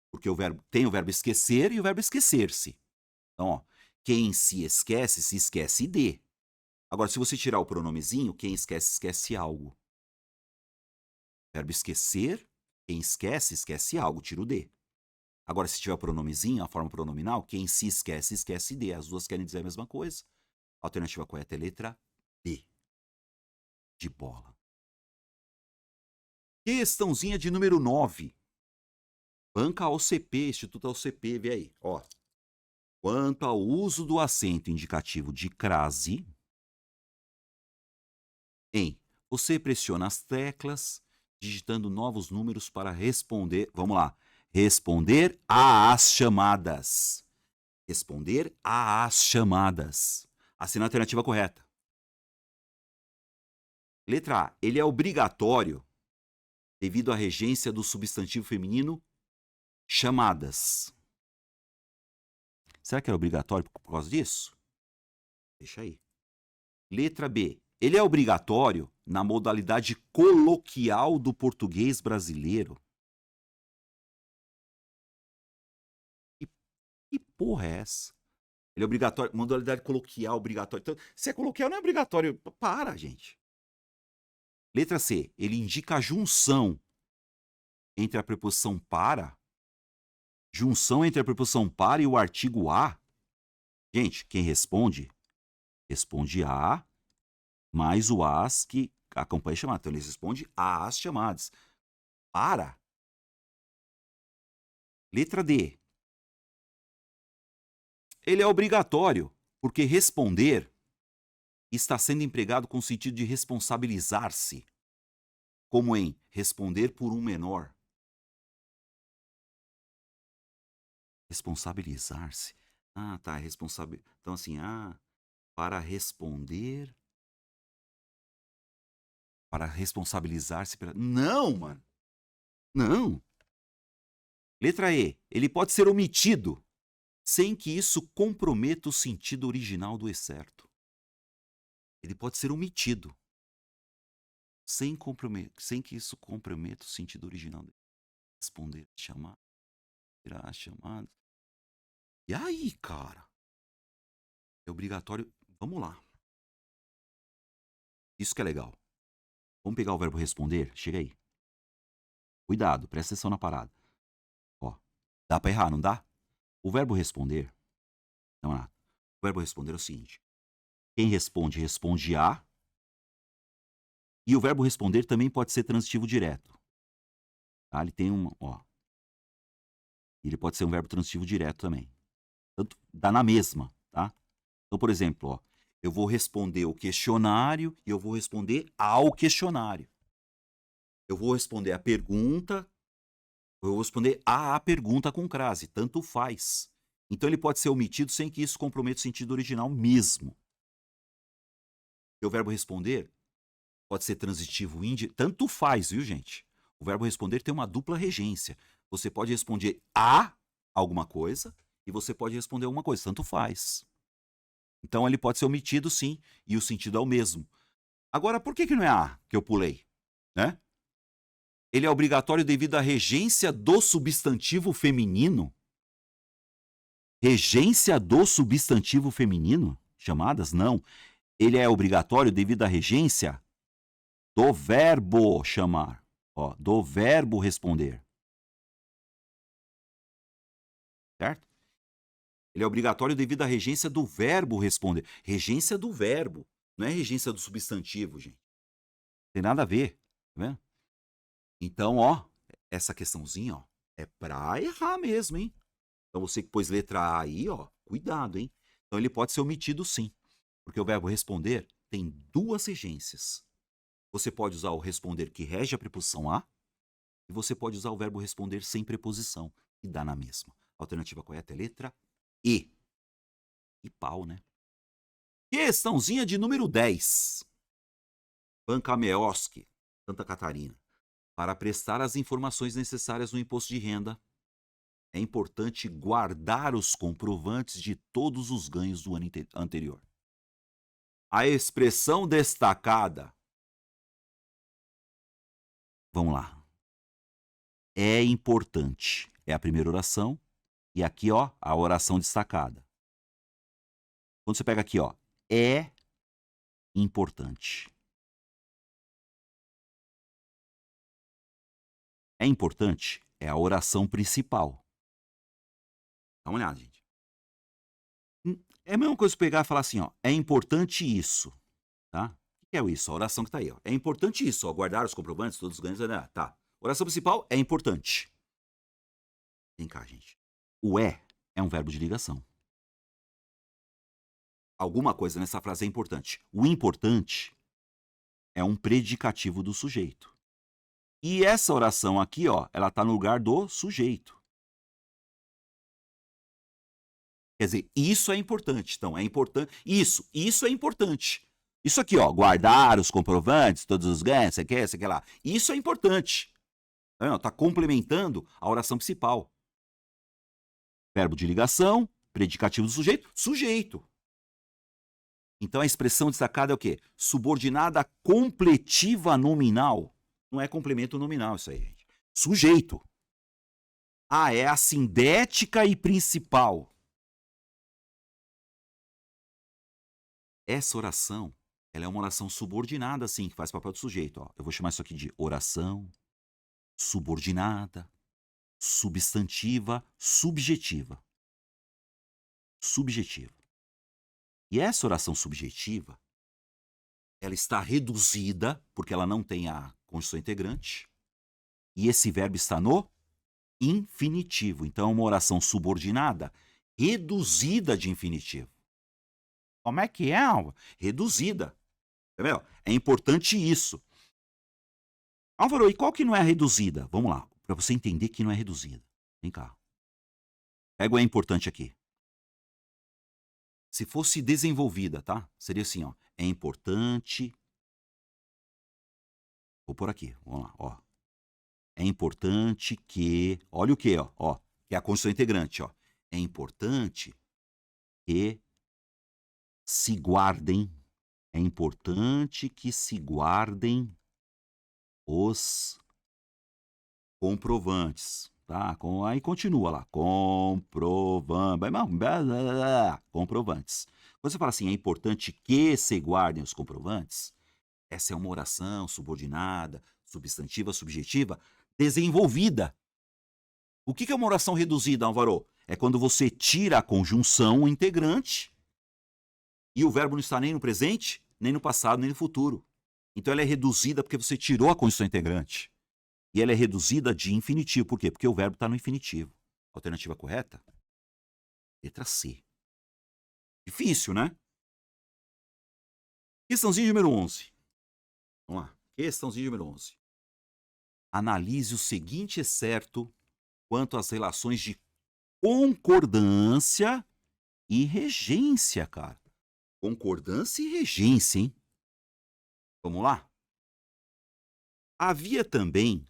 Porque tem o verbo esquecer e o verbo esquecer-se. Então, ó, quem se esquece de. Agora, se você tirar o pronomezinho, quem esquece, esquece algo. Verbo esquecer, quem esquece, esquece algo, tira o de. Agora, se tiver o pronomezinho, a forma pronominal, quem se esquece, esquece de. As duas querem dizer a mesma coisa. A alternativa correta é a letra B. De bola. Questãozinha de número 9. Banca OCP, Instituto OCP, vê aí. Ó. Quanto ao uso do acento indicativo de crase, você pressiona as teclas, digitando novos números para responder. Vamos lá. Responder às chamadas. Responder às chamadas. Assina a alternativa correta. Letra A. Ele é obrigatório devido à regência do substantivo feminino chamadas. Será que é obrigatório por causa disso? Deixa aí. Letra B. Ele é obrigatório na modalidade coloquial do português brasileiro. Que porra é essa? Ele é obrigatório, modalidade coloquial, obrigatório. Então, se é coloquial, não é obrigatório. Para, gente. Letra C. Ele indica a junção entre a preposição para. Junção entre a preposição para e o artigo a. Gente, quem responde a mais o as que acompanha a chamada. Então, eles respondem às chamadas. Para. Letra D. Ele é obrigatório, porque responder está sendo empregado com o sentido de responsabilizar-se, como em responder por um menor. Responsabilizar-se. Ah, tá, Então, assim, para responder, para responsabilizar-se. Não, mano. Não. Letra E. Ele pode ser omitido sem que isso comprometa o sentido original do excerto. Ele pode ser omitido sem que isso comprometa o sentido original. Responder, chamar, tirar as chamadas. E aí, cara? É obrigatório. Vamos lá. Isso que é legal. Vamos pegar o verbo responder? Chega aí. Cuidado, presta atenção na parada. Ó, dá pra errar, não dá? O verbo responder. Vamos lá. O verbo responder é o seguinte. Quem responde, responde a. E o verbo responder também pode ser transitivo direto. Tá? Ele tem ó. Ele pode ser um verbo transitivo direto também. Tanto dá na mesma, tá? Então, por exemplo, ó, eu vou responder o questionário e eu vou responder ao questionário. Eu vou responder a pergunta, ou eu vou responder à pergunta com crase, tanto faz. Então ele pode ser omitido sem que isso comprometa o sentido original mesmo. E o verbo responder pode ser transitivo índio, tanto faz, viu, gente? O verbo responder tem uma dupla regência. Você pode responder a alguma coisa e você pode responder alguma coisa, tanto faz. Então ele pode ser omitido sim, e o sentido é o mesmo. Agora, por que não é a que eu pulei? Né? Ele é obrigatório devido à regência do substantivo feminino? Regência do substantivo feminino? Chamadas? Não. Ele é obrigatório devido à regência do verbo chamar. Ó, do verbo responder. Certo? Ele é obrigatório devido à regência do verbo responder. Regência do verbo. Não é regência do substantivo, gente. Tem nada a ver, tá vendo? Então, ó, essa questãozinha, ó, é pra errar mesmo, hein? Então você que pôs letra A aí, ó, cuidado, hein? Então ele pode ser omitido sim, porque o verbo responder tem duas regências. Você pode usar o responder que rege a preposição a, e você pode usar o verbo responder sem preposição, que dá na mesma. A alternativa correta é letra E. E pau, né? Questãozinha de número 10. Banca Meoski, Santa Catarina. Para prestar as informações necessárias no imposto de renda, é importante guardar os comprovantes de todos os ganhos do ano anterior. A expressão destacada. Vamos lá. É importante. É a primeira oração. E aqui, ó, a oração destacada. Quando você pega aqui, ó, é importante. É importante é a oração principal. Dá uma olhada, gente. É a mesma coisa pegar e falar assim, ó, é importante isso, tá? O que é isso? A oração que tá aí, ó. É importante isso, ó, guardar os comprovantes, todos os ganhos, tá. Oração principal é importante. Vem cá, gente. O é um verbo de ligação. Alguma coisa nessa frase é importante. O importante é um predicativo do sujeito. E essa oração aqui, ó, ela tá no lugar do sujeito. Quer dizer, isso é importante. Então, é importante. Isso é importante. Isso aqui, ó, guardar os comprovantes, todos os ganhos, você quer lá. Isso é importante. Tá complementando a oração principal. Verbo de ligação, predicativo do sujeito, sujeito. Então a expressão destacada é o quê? Subordinada completiva nominal. Não é complemento nominal isso aí, gente. Sujeito. Ah, é a sindética e principal. Essa oração, ela é uma oração subordinada, sim, que faz papel do sujeito. Ó. Eu vou chamar isso aqui de oração subordinada, substantiva, subjetiva. Subjetiva. E essa oração subjetiva, ela está reduzida, porque ela não tem a conjunção integrante, e esse verbo está no infinitivo. Então, é uma oração subordinada reduzida de infinitivo. Como é que é? Reduzida. Entendeu? É importante isso. Álvaro, e qual que não é reduzida? Vamos lá, para você entender que não é reduzida. Vem cá. Pega o é importante aqui. Se fosse desenvolvida, tá? Seria assim, ó. É importante. Vou por aqui, vamos lá, ó. É importante que. Olha o que, ó. Que é a condição integrante, ó. É importante que se guardem. É importante que se guardem os comprovantes. Tá? Aí continua lá. Comprovantes. Quando você fala assim, é importante que se guardem os comprovantes, essa é uma oração subordinada, substantiva, subjetiva, desenvolvida. O que é uma oração reduzida, Álvaro? É quando você tira a conjunção integrante e o verbo não está nem no presente, nem no passado, nem no futuro. Então ela é reduzida porque você tirou a conjunção integrante. E ela é reduzida de infinitivo. Por quê? Porque o verbo está no infinitivo. Alternativa correta? Letra C. Difícil, né? Questãozinha número 11. Vamos lá. Questãozinha número 11. Analise o seguinte excerto quanto às relações de concordância e regência, cara. Concordância e regência, hein? Vamos lá? Havia também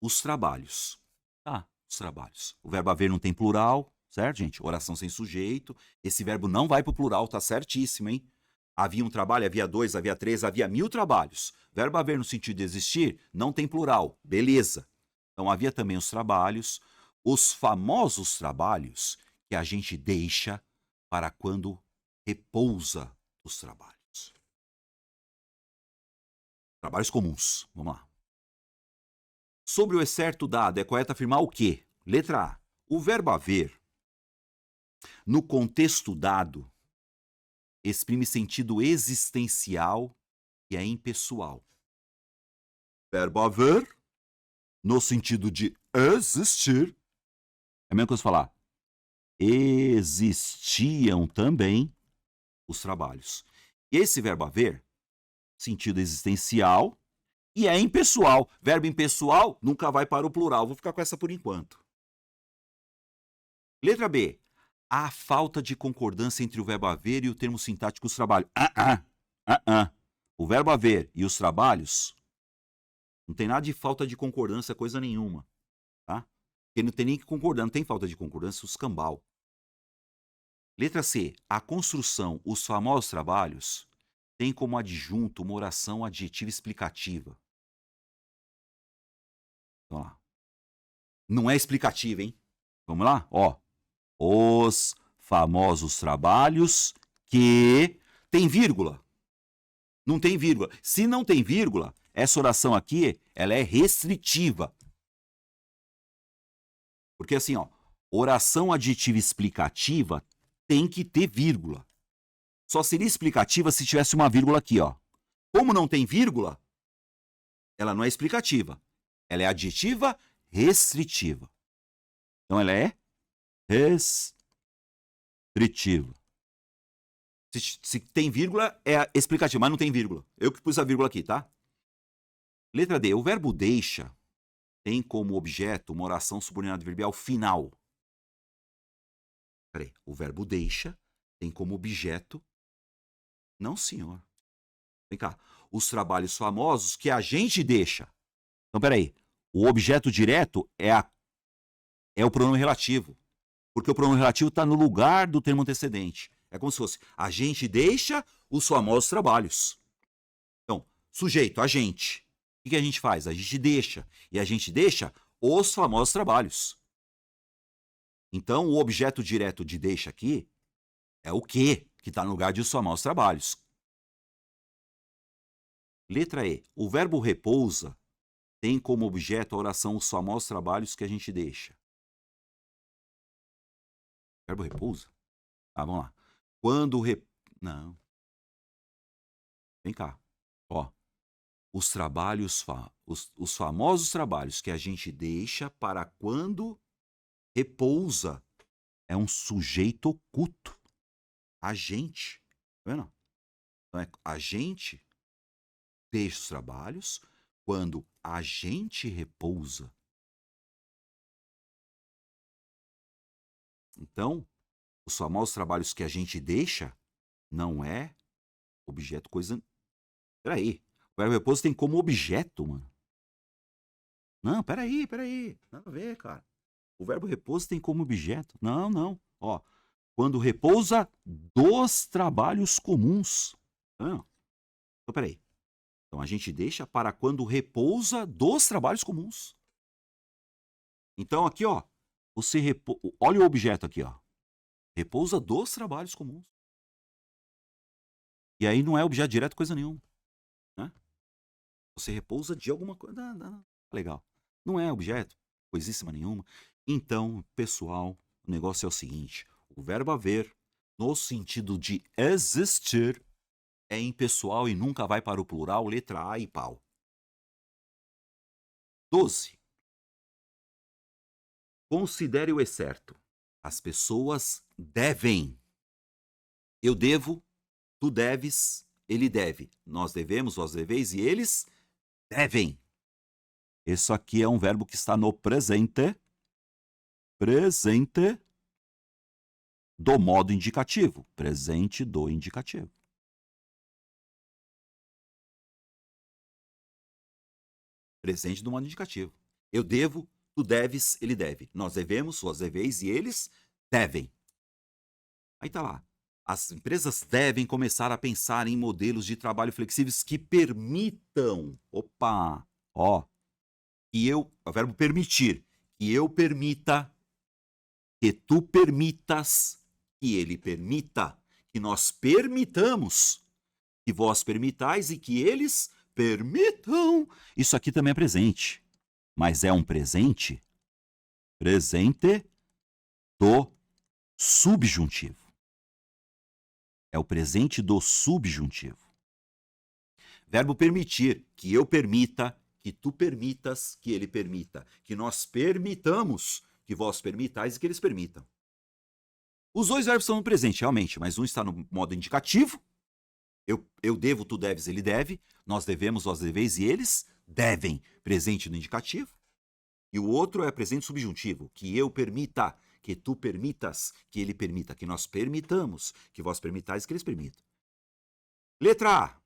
os trabalhos. Tá, os trabalhos. O verbo haver não tem plural, certo, gente? Oração sem sujeito. Esse verbo não vai pro plural, tá certíssimo, hein? Havia um trabalho, havia dois, havia três, havia 1000 trabalhos. Verbo haver no sentido de existir não tem plural. Beleza. Então havia também os trabalhos, os famosos trabalhos que a gente deixa para quando repousa os trabalhos. Trabalhos comuns. Vamos lá. Sobre o excerto dado, é correto afirmar o quê? Letra A. O verbo haver, no contexto dado, exprime sentido existencial e é impessoal. Verbo haver, no sentido de existir, é a mesma coisa falar existiam também os trabalhos. Esse verbo haver, sentido existencial e é impessoal. Verbo impessoal nunca vai para o plural. Vou ficar com essa por enquanto. Letra B. Há falta de concordância entre o verbo haver e o termo sintático os trabalhos. O verbo haver e os trabalhos não tem nada de falta de concordância, coisa nenhuma. Tá? Porque não tem nem que concordar, não tem falta de concordância, os cambal. Letra C. A construção, os famosos trabalhos, tem como adjunto uma oração adjetiva explicativa. Vamos lá. Não é explicativa, hein? Vamos lá? Ó. Os famosos trabalhos que tem vírgula. Não tem vírgula. Se não tem vírgula, essa oração aqui, ela é restritiva. Porque assim, ó, oração adjetiva explicativa tem que ter vírgula. Só seria explicativa se tivesse uma vírgula aqui, ó. Como não tem vírgula, ela não é explicativa. Ela é adjetiva restritiva. Então ela é restritiva. Se tem vírgula, é explicativa, mas não tem vírgula. Eu que pus a vírgula aqui, tá? Letra D. O verbo deixa tem como objeto uma oração subordinada adverbial final. Peraí. O verbo deixa tem como objeto... Não, senhor. Vem cá. Os trabalhos famosos que a gente deixa. Então, peraí. O objeto direto é o pronome relativo. Porque o pronome relativo está no lugar do termo antecedente. É como se fosse, a gente deixa os famosos trabalhos. Então, sujeito, a gente. O que a gente faz? A gente deixa. E a gente deixa os famosos trabalhos. Então, o objeto direto de deixa aqui é o que está no lugar de os famosos trabalhos. Letra E. O verbo repousa tem como objeto a oração os famosos trabalhos que a gente deixa. Verbo repousa? Tá, vamos lá. Quando Não. Vem cá. Ó. Os trabalhos, os famosos trabalhos que a gente deixa para quando repousa. É um sujeito oculto. A gente. Tá vendo? Então, a gente deixa os trabalhos quando a gente repousa. Então, os famosos trabalhos que a gente deixa não é objeto, coisa... Peraí. O verbo repouso tem como objeto, mano. Não, peraí. Nada a ver, cara. O verbo repouso tem como objeto. Não. Ó, quando repousa dos trabalhos comuns. Então, peraí. Então, a gente deixa para quando repousa dos trabalhos comuns. Então, aqui, ó. Olha o objeto aqui, ó. Repousa dos trabalhos comuns. E aí não é objeto direto coisa nenhuma. Né? Você repousa de alguma coisa. Legal. Não é objeto, coisíssima nenhuma. Então, pessoal, o negócio é o seguinte. O verbo haver, no sentido de existir, é impessoal e nunca vai para o plural, letra A e pau. 12. Considere o excerto. As pessoas devem. Eu devo, tu deves, ele deve. Nós devemos, vós deveis e eles devem. Isso aqui é um verbo que está no presente. Presente do modo indicativo. Presente do indicativo. Presente do modo indicativo. Eu devo, tu deves, ele deve. Nós devemos, vós deveis e eles devem. Aí tá lá. As empresas devem começar a pensar em modelos de trabalho flexíveis que permitam. Opa! Ó. O verbo permitir. Que eu permita. Que tu permitas. Que ele permita. Que nós permitamos. Que vós permitais e que eles permitam. Isso aqui também é presente. Mas é um presente. Presente do subjuntivo. É o presente do subjuntivo. Verbo permitir, que eu permita, que tu permitas, que ele permita, que nós permitamos, que vós permitais e que eles permitam. Os dois verbos estão no presente, realmente, mas um está no modo indicativo. Eu devo, tu deves, ele deve. Nós devemos, vós deveis e eles devem. Presente no indicativo. E o outro é presente subjuntivo, que eu permita, que tu permitas, que ele permita, que nós permitamos, que vós permitais e que eles permitam. Letra A.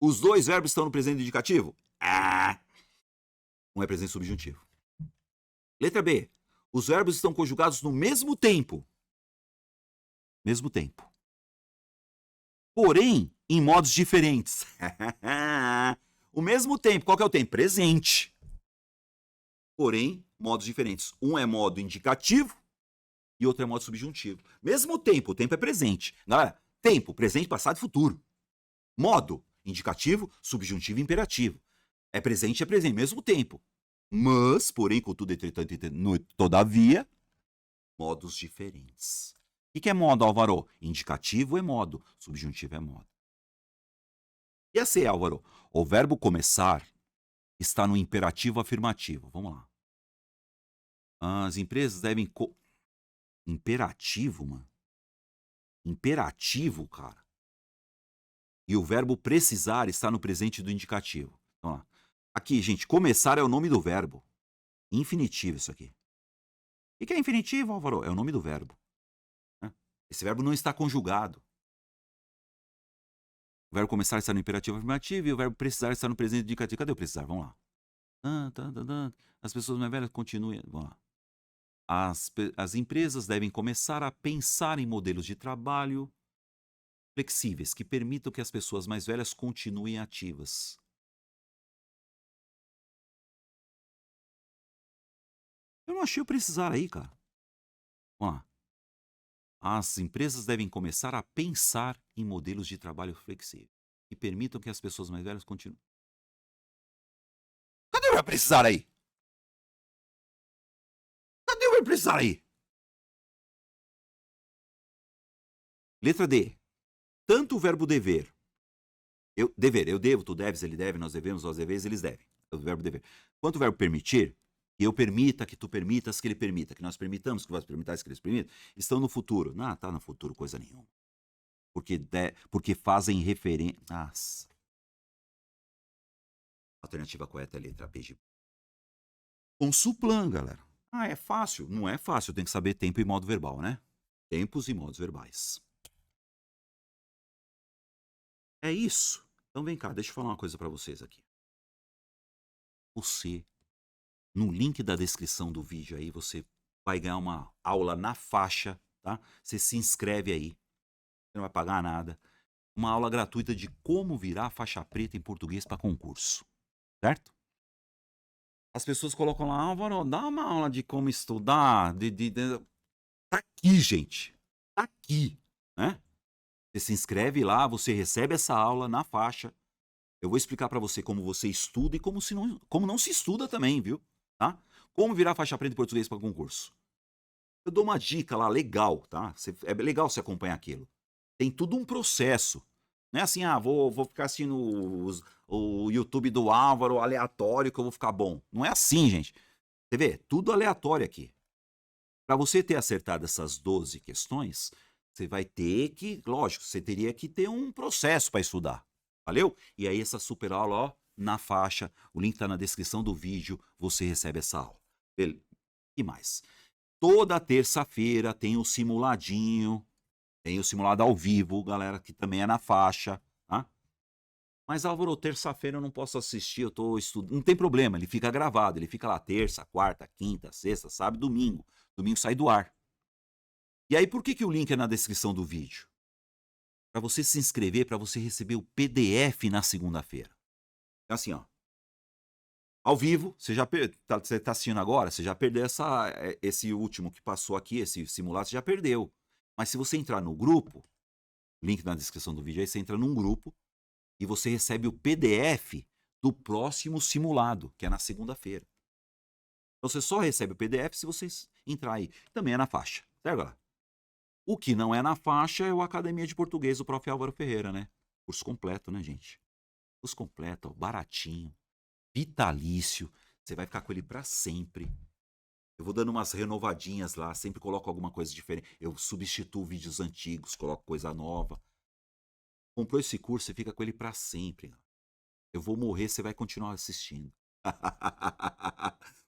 Os dois verbos estão no presente indicativo? Um é presente subjuntivo. Letra B. Os verbos estão conjugados no mesmo tempo. Mesmo tempo. Porém, em modos diferentes. O mesmo tempo. Qual que é o tempo? Presente. Porém, modos diferentes. Um é modo indicativo e outro é modo subjuntivo. Mesmo tempo, o tempo é presente. Galera, tempo, presente, passado e futuro. Modo, indicativo, subjuntivo e imperativo. É presente, mesmo tempo. Mas, porém, contudo, entretanto, todavia, modos diferentes. O que é modo, Álvaro? Indicativo é modo, subjuntivo é modo. E a C, Álvaro? O verbo começar está no imperativo afirmativo. Vamos lá. As empresas devem... Imperativo, mano? Imperativo, cara. E o verbo precisar está no presente do indicativo. Vamos lá. Aqui, gente, começar é o nome do verbo. Infinitivo isso aqui. O que é infinitivo, Álvaro? É o nome do verbo. Esse verbo não está conjugado. O verbo começar está no imperativo afirmativo e o verbo precisar está no presente indicativo. Cadê o precisar? Vamos lá. As pessoas mais velhas continuem. Vamos lá. As empresas devem começar a pensar em modelos de trabalho flexíveis que permitam que as pessoas mais velhas continuem ativas. Eu não achei o precisar aí, cara. Vamos lá. As empresas devem começar a pensar em modelos de trabalho flexíveis que permitam que as pessoas mais velhas continuem. Cadê o verbo precisar aí? Cadê o verbo precisar aí? Letra D. Tanto o verbo dever. Eu devo, tu deves, ele deve, nós devemos, vós deveis, eles devem. É o verbo dever. Quanto o verbo permitir, que eu permita, que tu permitas, que ele permita, que nós permitamos, que vós permitais, que eles permitam, estão no futuro. Não, tá no futuro coisa nenhuma. Porque fazem referência... Nossa. A alternativa correta é a letra B de... Consuplan, galera. É fácil. Não é fácil, tem que saber tempo e modo verbal, né? Tempos e modos verbais. É isso. Então vem cá, deixa eu falar uma coisa para vocês aqui. Você, no link da descrição do vídeo aí, você vai ganhar uma aula na faixa, tá? Você se inscreve aí, você não vai pagar nada. Uma aula gratuita de como virar faixa preta em português para concurso, certo? As pessoas colocam lá, Álvaro, dá uma aula de como estudar, Tá aqui, gente. Tá aqui, né? Você se inscreve lá, você recebe essa aula na faixa. Eu vou explicar para você como você estuda e como não se estuda também, viu? Tá? Como virar faixa preta em português para concurso. Eu dou uma dica lá legal, tá? É legal você acompanhar aquilo. Tem tudo um processo. Não é assim, vou ficar assistindo o YouTube do Álvaro aleatório que eu vou ficar bom. Não é assim, gente. Você vê, tudo aleatório aqui. Para você ter acertado essas 12 questões, você vai ter que, lógico, você teria que ter um processo para estudar. Valeu? E aí essa super aula, ó, na faixa, o link tá na descrição do vídeo, você recebe essa aula. E mais? Toda terça-feira tem o simuladinho, tem o simulado ao vivo, galera, que também é na faixa, tá? Mas, Álvaro, terça-feira eu não posso assistir, eu tô estudando. Não tem problema, ele fica gravado, ele fica lá terça, quarta, quinta, sexta, sábado, domingo. Domingo sai do ar. E aí, por que o link é na descrição do vídeo? Para você se inscrever, para você receber o PDF na segunda-feira. Então, assim, ó. Ao vivo, você tá assistindo agora, você já perdeu esse último que passou aqui, esse simulado, você já perdeu. Mas se você entrar no grupo, link na descrição do vídeo, aí você entra num grupo e você recebe o PDF do próximo simulado, que é na segunda-feira. Então você só recebe o PDF se você entrar aí. Também é na faixa, certo, galera? O que não é na faixa é o Academia de Português do Prof. Álvaro Ferreira, né. Curso completo, né, gente. Curso completo, ó, baratinho, vitalício, você vai ficar com ele pra sempre. Eu vou dando umas renovadinhas lá, sempre coloco alguma coisa diferente. Eu substituo vídeos antigos, coloco coisa nova. Comprou esse curso, você fica com ele pra sempre. Eu vou morrer, você vai continuar assistindo.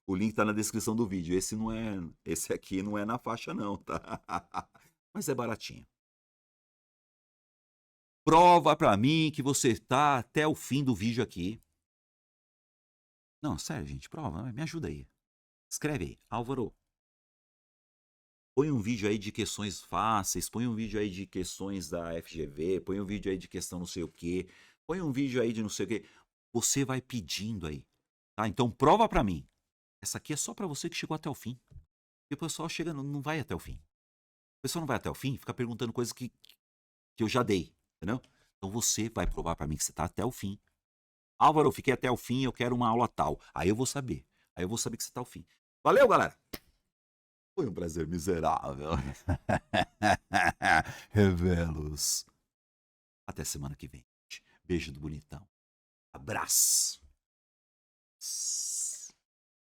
O link tá na descrição do vídeo. Esse aqui não é na faixa não, tá? Mas é baratinho. Prova pra mim que você tá até o fim do vídeo aqui. Não, sério, gente, prova, me ajuda aí. Escreve aí, Álvaro, põe um vídeo aí de questões fáceis, põe um vídeo aí de questões da FGV, põe um vídeo aí de questão não sei o quê, põe um vídeo aí de não sei o quê. Você vai pedindo aí, tá? Então prova pra mim. Essa aqui é só pra você que chegou até o fim. E o pessoal chega, não vai até o fim. O pessoal não vai até o fim, fica perguntando coisas que eu já dei, entendeu? Então você vai provar pra mim que você tá até o fim. Álvaro, eu fiquei até o fim, eu quero uma aula tal. Aí eu vou saber. Aí eu vou saber que você tá ao fim. Valeu, galera! Foi um prazer miserável. Revelos. Até semana que vem. Beijo do bonitão. Abraço.